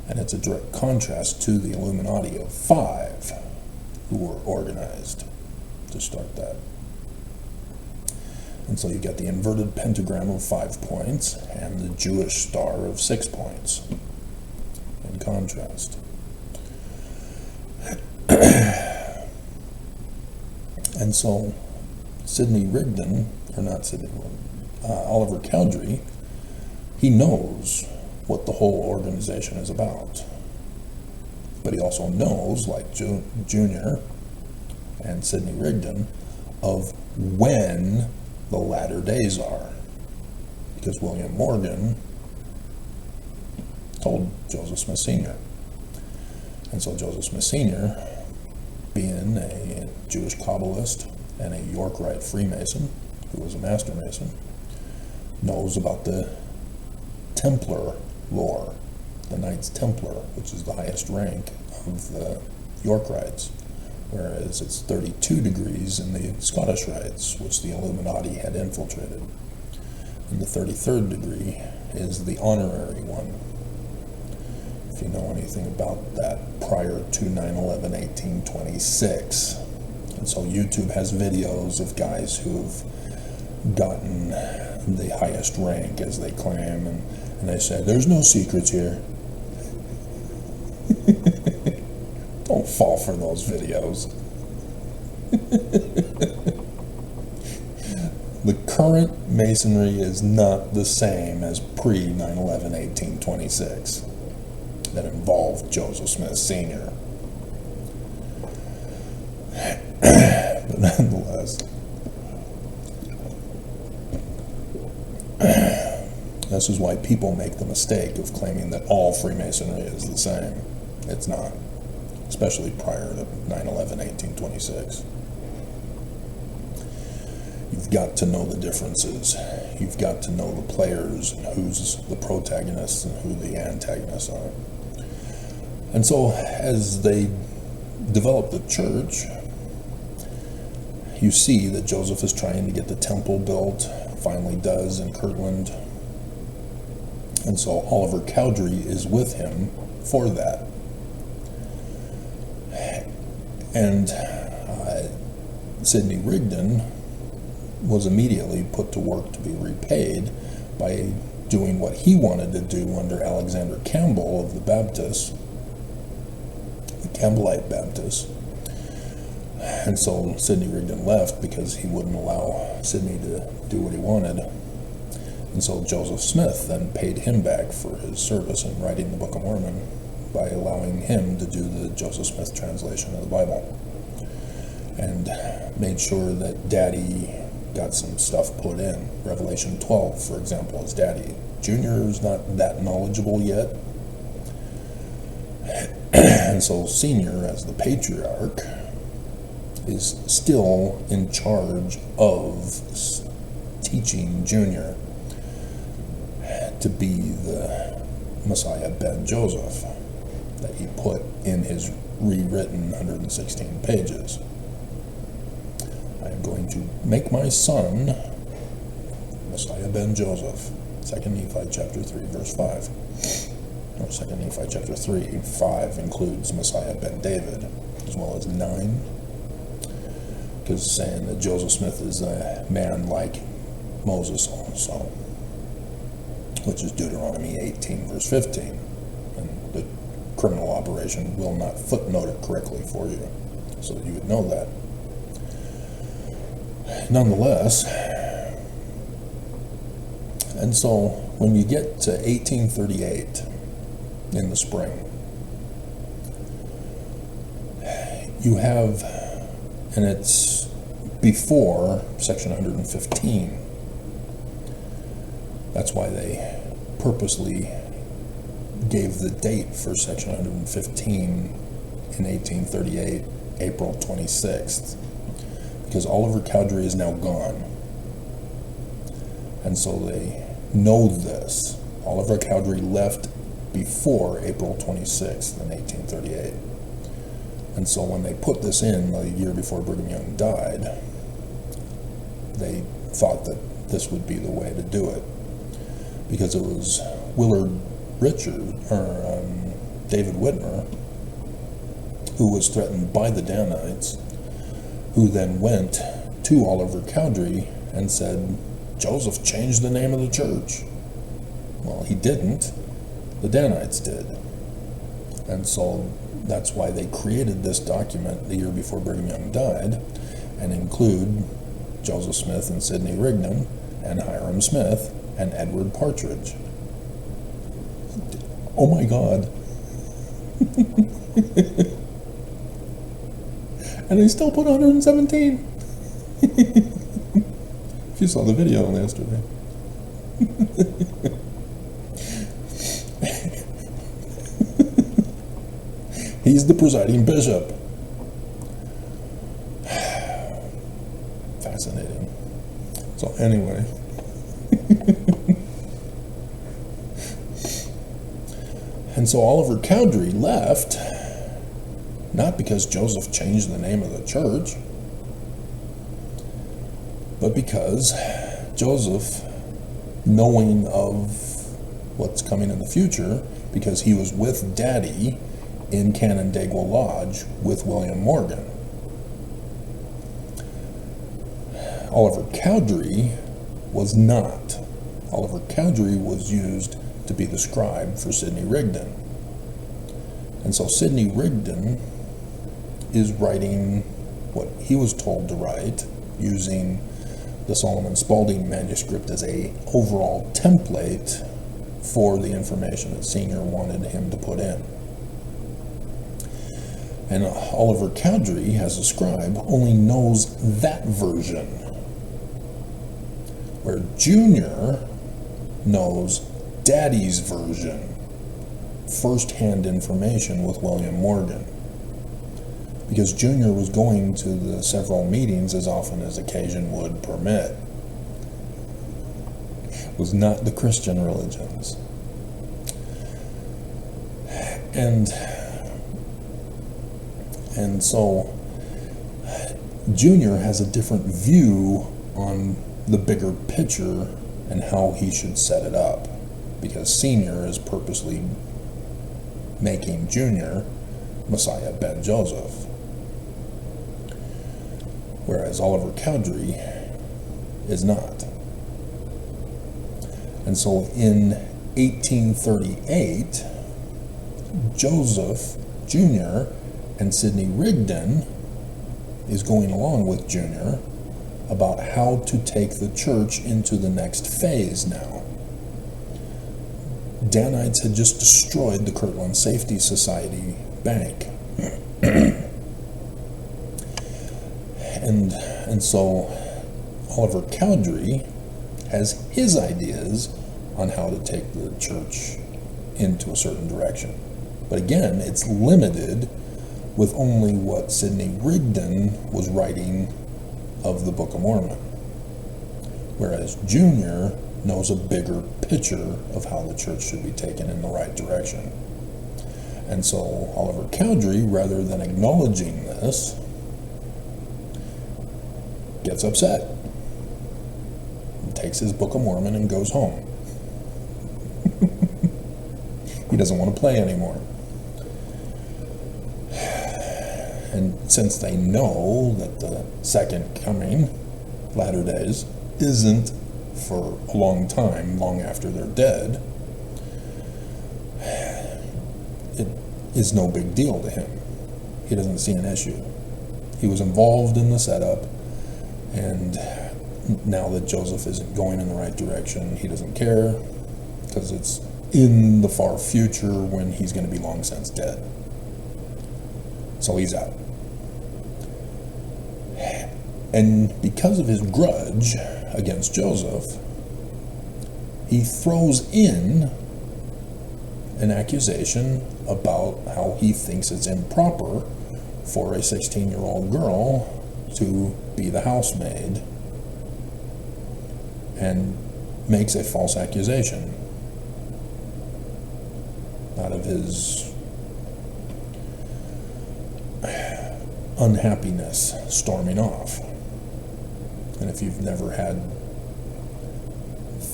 And it's a direct contrast to the Illuminati of 5 who were organized to start that. And so you get the inverted pentagram of 5 points and the Jewish star of 6 points in contrast. And so Oliver Cowdery, he knows what the whole organization is about. But he also knows, like Junior and Sidney Rigdon, of when the latter days are. Because William Morgan told Joseph Smith Sr. And so Joseph Smith Sr., being a Jewish Kabbalist and a Yorkite Freemason, who was a Master Mason, knows about the Templar lore, the Knights Templar, which is the highest rank of the Yorkites, whereas it's 32 degrees in the Scottish Rites, which the Illuminati had infiltrated. And the 33rd degree is the honorary one. If you know anything about that, prior to 9/11/1826. And so YouTube has videos of guys who've gotten the highest rank, as they claim, and they say, there's no secrets here. Don't fall for those videos. The current Masonry is not the same as pre-9/11/1826 that involved Joseph Smith Sr. But nonetheless, this is why people make the mistake of claiming that all Freemasonry is the same. It's not, especially prior to 9/11/1826. You've got to know the differences. You've got to know the players and who's the protagonists and who the antagonists are. And so as they develop the church, you see that Joseph is trying to get the temple built, finally does in Kirtland. And so Oliver Cowdery is with him for that. And Sidney Rigdon was immediately put to work to be repaid by doing what he wanted to do under Alexander Campbell of the Baptists, the Campbellite Baptists. And so Sidney Rigdon left because he wouldn't allow Sidney to do what he wanted. And so Joseph Smith then paid him back for his service in writing the Book of Mormon by allowing him to do the Joseph Smith translation of the Bible, and made sure that Daddy got some stuff put in. Revelation 12, for example, is Daddy. Junior is not that knowledgeable yet. And so Senior, as the patriarch, is still in charge of teaching Junior to be the Messiah Ben Joseph that he put in his rewritten 116 pages. I am going to make my son Messiah Ben Joseph. 2 Nephi chapter 3 verse 5. Or 2 Nephi chapter 3, 5 includes Messiah Ben David, as well as 9. Because it's saying that Joseph Smith is a man like Moses also, which is Deuteronomy 18 verse 15. And the criminal operation will not footnote it correctly for you, so that you would know that. Nonetheless, and so when you get to 1838 in the spring, you have, and it's before section 115. That's why they purposely gave the date for section 115 in 1838, April 26th, because Oliver Cowdery is now gone. And so they know this. Oliver Cowdery left before April 26th in 1838. And so when they put this in a year before Brigham Young died, they thought that this would be the way to do it, because it was Willard Richard, or David Whitmer, who was threatened by the Danites, who then went to Oliver Cowdery and said, Joseph changed the name of the church. Well, he didn't. The Danites did. And so that's why they created this document the year before Brigham Young died, and include Joseph Smith and Sidney Rigdon and Hiram Smith and Edward Partridge. Oh my God. And they still put 117. If you saw the video yesterday. He's the presiding bishop. Fascinating. So anyway. And so Oliver Cowdery left, not because Joseph changed the name of the church, but because Joseph, knowing of what's coming in the future, because he was with Daddy in Canandaigua Lodge with William Morgan. Oliver Cowdery was not. Oliver Cowdery was used to be the scribe for Sidney Rigdon. And so Sidney Rigdon is writing what he was told to write, using the Solomon Spaulding manuscript as a overall template for the information that Senior wanted him to put in. And Oliver Cowdery, as a scribe, only knows that version, where Junior knows Daddy's version. first-hand information with William Morgan, because Junior was going to the several meetings as often as occasion would permit. It was not the Christian religions. And so Junior has a different view on the bigger picture and how he should set it up, because Senior is purposely making Junior Messiah ben Joseph, whereas Oliver Cowdery is not. And so in 1838, Joseph Jr. and Sidney Rigdon is going along with Junior about how to take the church into the next phase now. Danites had just destroyed the Kirtland Safety Society Bank. and so Oliver Cowdery has his ideas on how to take the church into a certain direction. But again, it's limited with only what Sidney Rigdon was writing of the Book of Mormon, whereas Junior knows a bigger picture of how the church should be taken in the right direction. And so Oliver Cowdery, rather than acknowledging this, gets upset and takes his Book of Mormon and goes home. He doesn't want to play anymore. And since they know that the second coming, latter days, isn't for a long time, long after they're dead, it is no big deal to him. He doesn't see an issue. He was involved in the setup, and now that Joseph isn't going in the right direction, he doesn't care, because it's in the far future when he's going to be long since dead. So he's out. And because of his grudge against Joseph, he throws in an accusation about how he thinks it's improper for a 16-year-old girl to be the housemaid, and makes a false accusation out of his unhappiness storming off. And if you've never had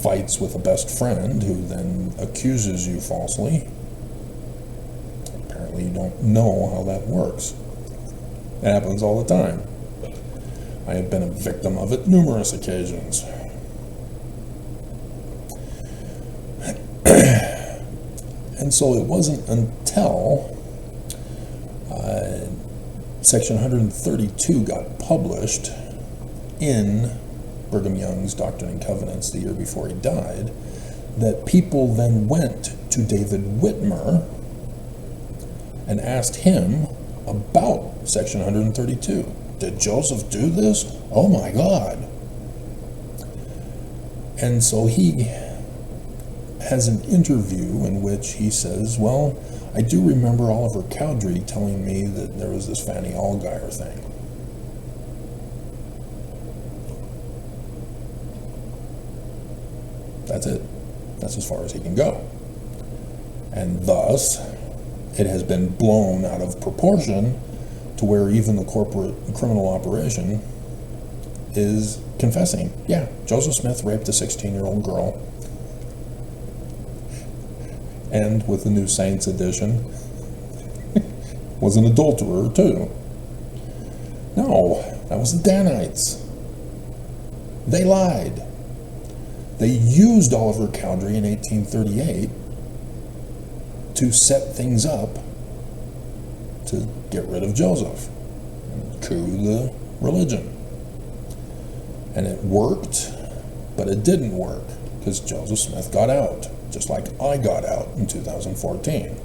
fights with a best friend who then accuses you falsely, apparently you don't know how that works. It happens all the time. I have been a victim of it numerous occasions. And so it wasn't until Section 132 got published in Brigham Young's Doctrine and Covenants the year before he died that people then went to David Whitmer and asked him about Section 132. Did Joseph do this? Oh my God. And so he has an interview in which he says, well, I do remember Oliver Cowdery telling me that there was this Fanny Allgaier thing. That's it. That's as far as he can go. And thus, it has been blown out of proportion to where even the corporate criminal operation is confessing, yeah, Joseph Smith raped a 16-year-old girl. And with the New Saints edition, was an adulterer too. No, that was the Danites. They lied. They used Oliver Cowdery in 1838 to set things up to get rid of Joseph and coup the religion. And it worked, but it didn't work because Joseph Smith got out, just like I got out in 2014.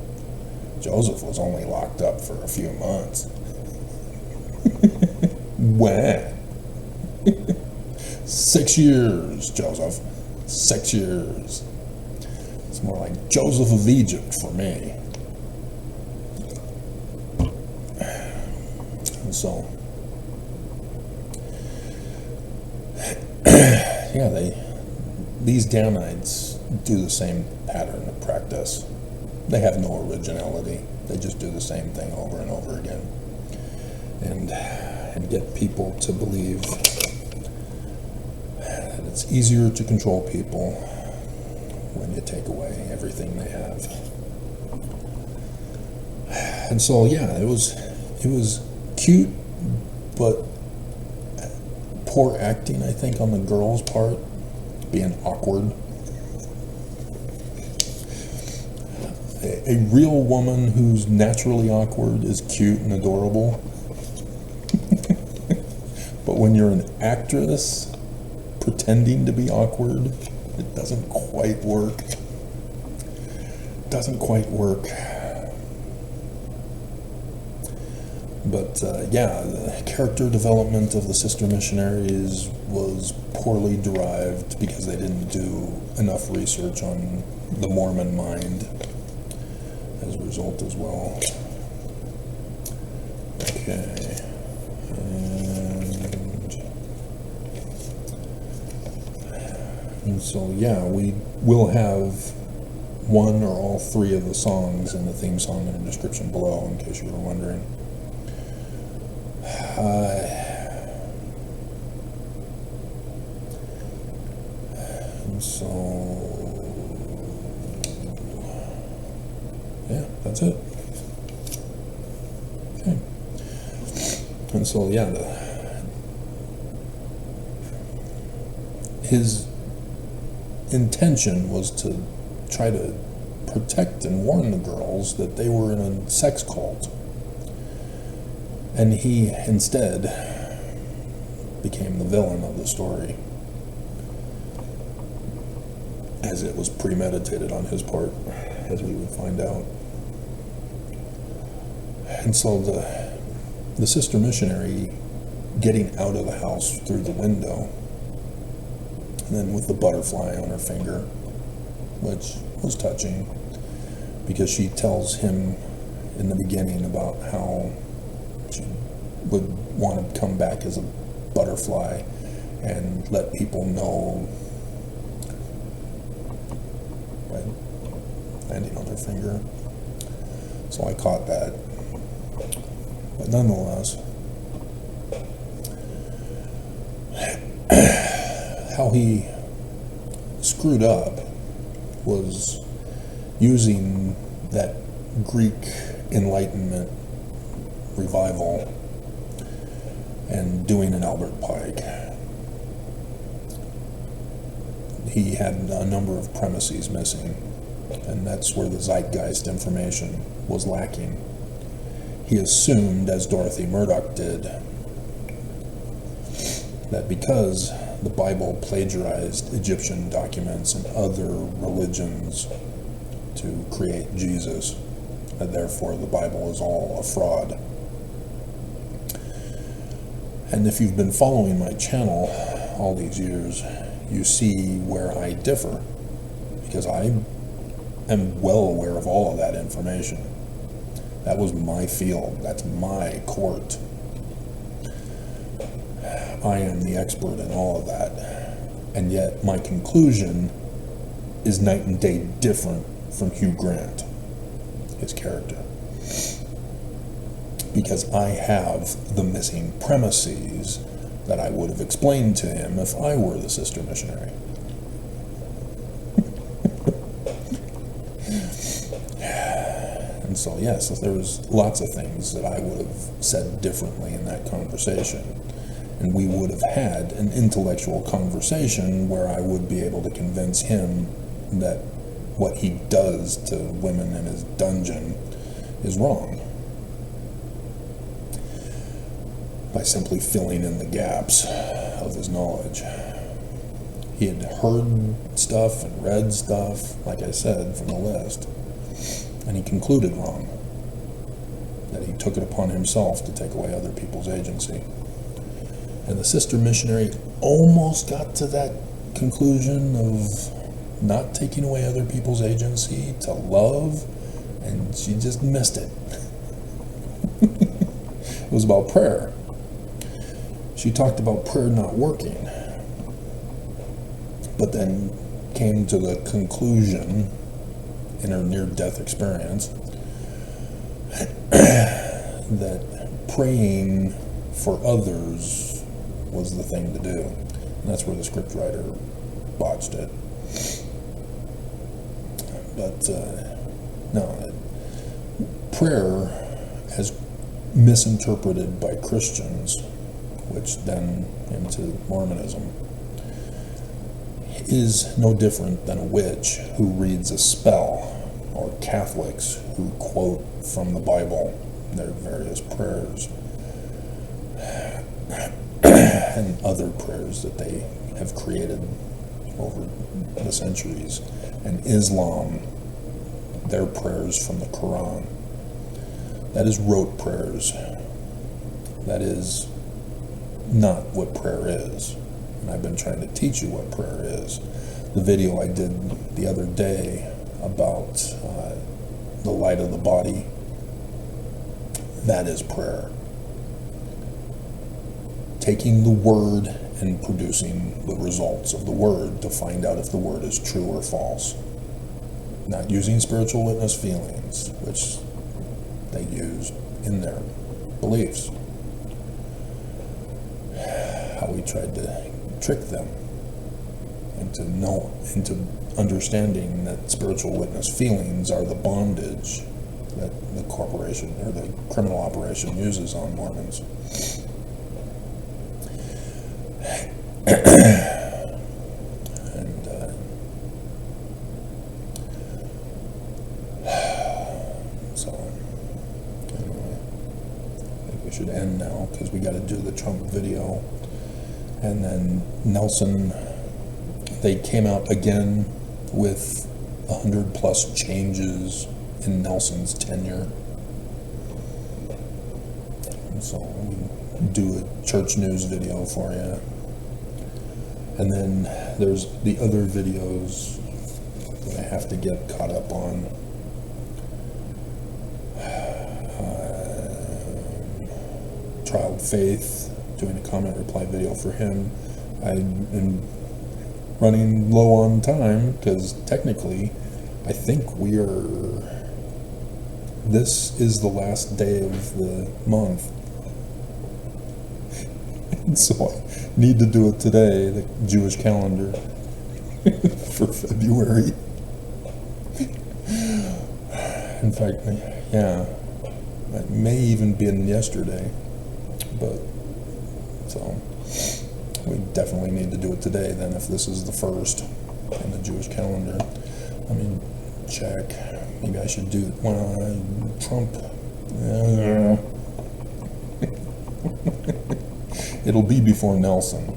Joseph was only locked up for a few months. When? 6 years, Joseph. 6 years. It's more like Joseph of Egypt for me. And so, yeah, these Danites do the same pattern of practice. They have no originality. They just do the same thing over and over again, and get people to believe that it's easier to control people when you take away everything they have. And so, yeah, it was cute, but poor acting, I think, on the girl's part, being awkward. A real woman who's naturally awkward is cute and adorable. But when you're an actress pretending to be awkward, it doesn't quite work. Doesn't quite work. But yeah, the character development of the sister missionaries was poorly derived because they didn't do enough research on the Mormon mind as a result as well. Okay. And so, yeah, we will have one or all three of the songs in the theme song in the description below, in case you were wondering. And so, yeah, that's it. Okay. And so, yeah, his intention was to try to protect and warn the girls that they were in a sex cult. And he instead became the villain of the story, as it was premeditated on his part, as we would find out. And so the sister missionary getting out of the house through the window, and then with the butterfly on her finger, which was touching, because she tells him in the beginning about how she would want to come back as a butterfly and let people know by landing on her finger. So I caught that. But nonetheless, how he screwed up was using that Greek Enlightenment revival and doing an Albert Pike. He had a number of premises missing, and that's where the zeitgeist information was lacking. He assumed, as Dorothy Murdoch did, that because the Bible plagiarized Egyptian documents and other religions to create Jesus, that therefore the Bible is all a fraud. And if you've been following my channel all these years, you see where I differ, because I am well aware of all of that information. That was my field. That's my court. I am the expert in all of that. And yet my conclusion is night and day different from Hugh Grant, his character. Because I have the missing premises that I would have explained to him if I were the sister missionary. And so, yes, there was lots of things that I would have said differently in that conversation. And we would have had an intellectual conversation where I would be able to convince him that what he does to women in his dungeon is wrong, by simply filling in the gaps of his knowledge. He had heard stuff and read stuff, like I said, from the list, and he concluded wrong, that he took it upon himself to take away other people's agency. And the sister missionary almost got to that conclusion of not taking away other people's agency, to love, and she just missed it. It was about prayer. She talked about prayer not working, but then came to the conclusion in her near-death experience that praying for others was the thing to do. And that's where the scriptwriter botched it. But no, prayer as misinterpreted by Christians, which then into Mormonism, is no different than a witch who reads a spell, or Catholics who quote from the Bible their various prayers and other prayers that they have created over the centuries, and Islam, their prayers from the Quran. That is rote prayers. That is not what prayer is. And I've been trying to teach you what prayer is. The video I did the other day about the light of the body, that is prayer. Taking the word and producing the results of the word to find out if the word is true or false. Not using spiritual witness feelings, which they use in their beliefs. How we tried to trick them into understanding that spiritual witness feelings are the bondage that the corporation or the criminal operation uses on Mormons. And so anyway, I think we should end now because we got to do the Trump video. And then Nelson, they came out again with 100+ changes in Nelson's tenure. And so we do a church news video for you. And then there's the other videos that I have to get caught up on. Child Faith, doing a comment reply video for him. I am running low on time because technically I think this is the last day of the month. And so I need to do it today, the Jewish calendar for February. In fact, yeah, it may even been yesterday, but so we definitely need to do it today then if this is the first in the Jewish calendar. Let me check. Maybe I should do Trump. It'll be before Nelson,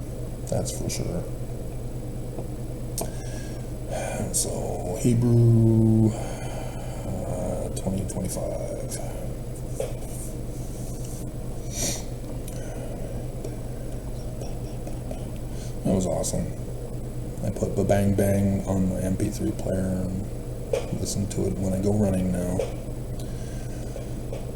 that's for sure. So Hebrew 2025. That was awesome. I put the Bang Bang on my MP3 player and listen to it when I go running now.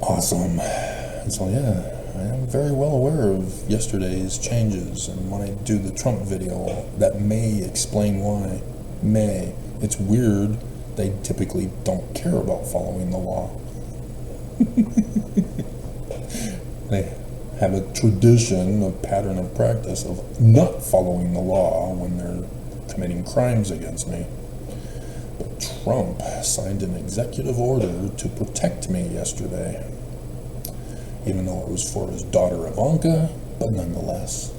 Awesome. And so yeah, I am very well aware of yesterday's changes, and when I do the Trump video, that may explain why. May. It's weird. They typically don't care about following the law. They have a tradition, a pattern of practice of not following the law when they're committing crimes against me. But Trump signed an executive order to protect me yesterday, even though it was for his daughter Ivanka, but nonetheless.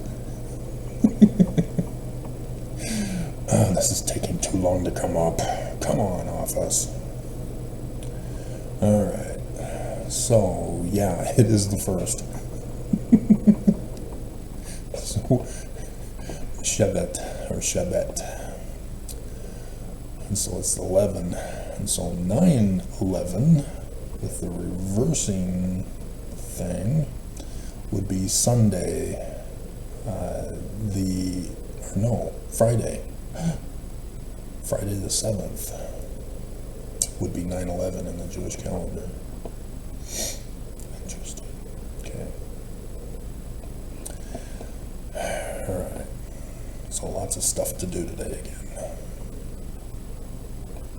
This is taking too long to come up. Come on, office. Alright, so yeah, it is the first. So, Shevet. And so it's 11. And so 9/11, with the reversing thing, would be Sunday. Friday. Friday the 7th would be 9/11 in the Jewish calendar. Interesting. Okay. All right. So lots of stuff to do today again.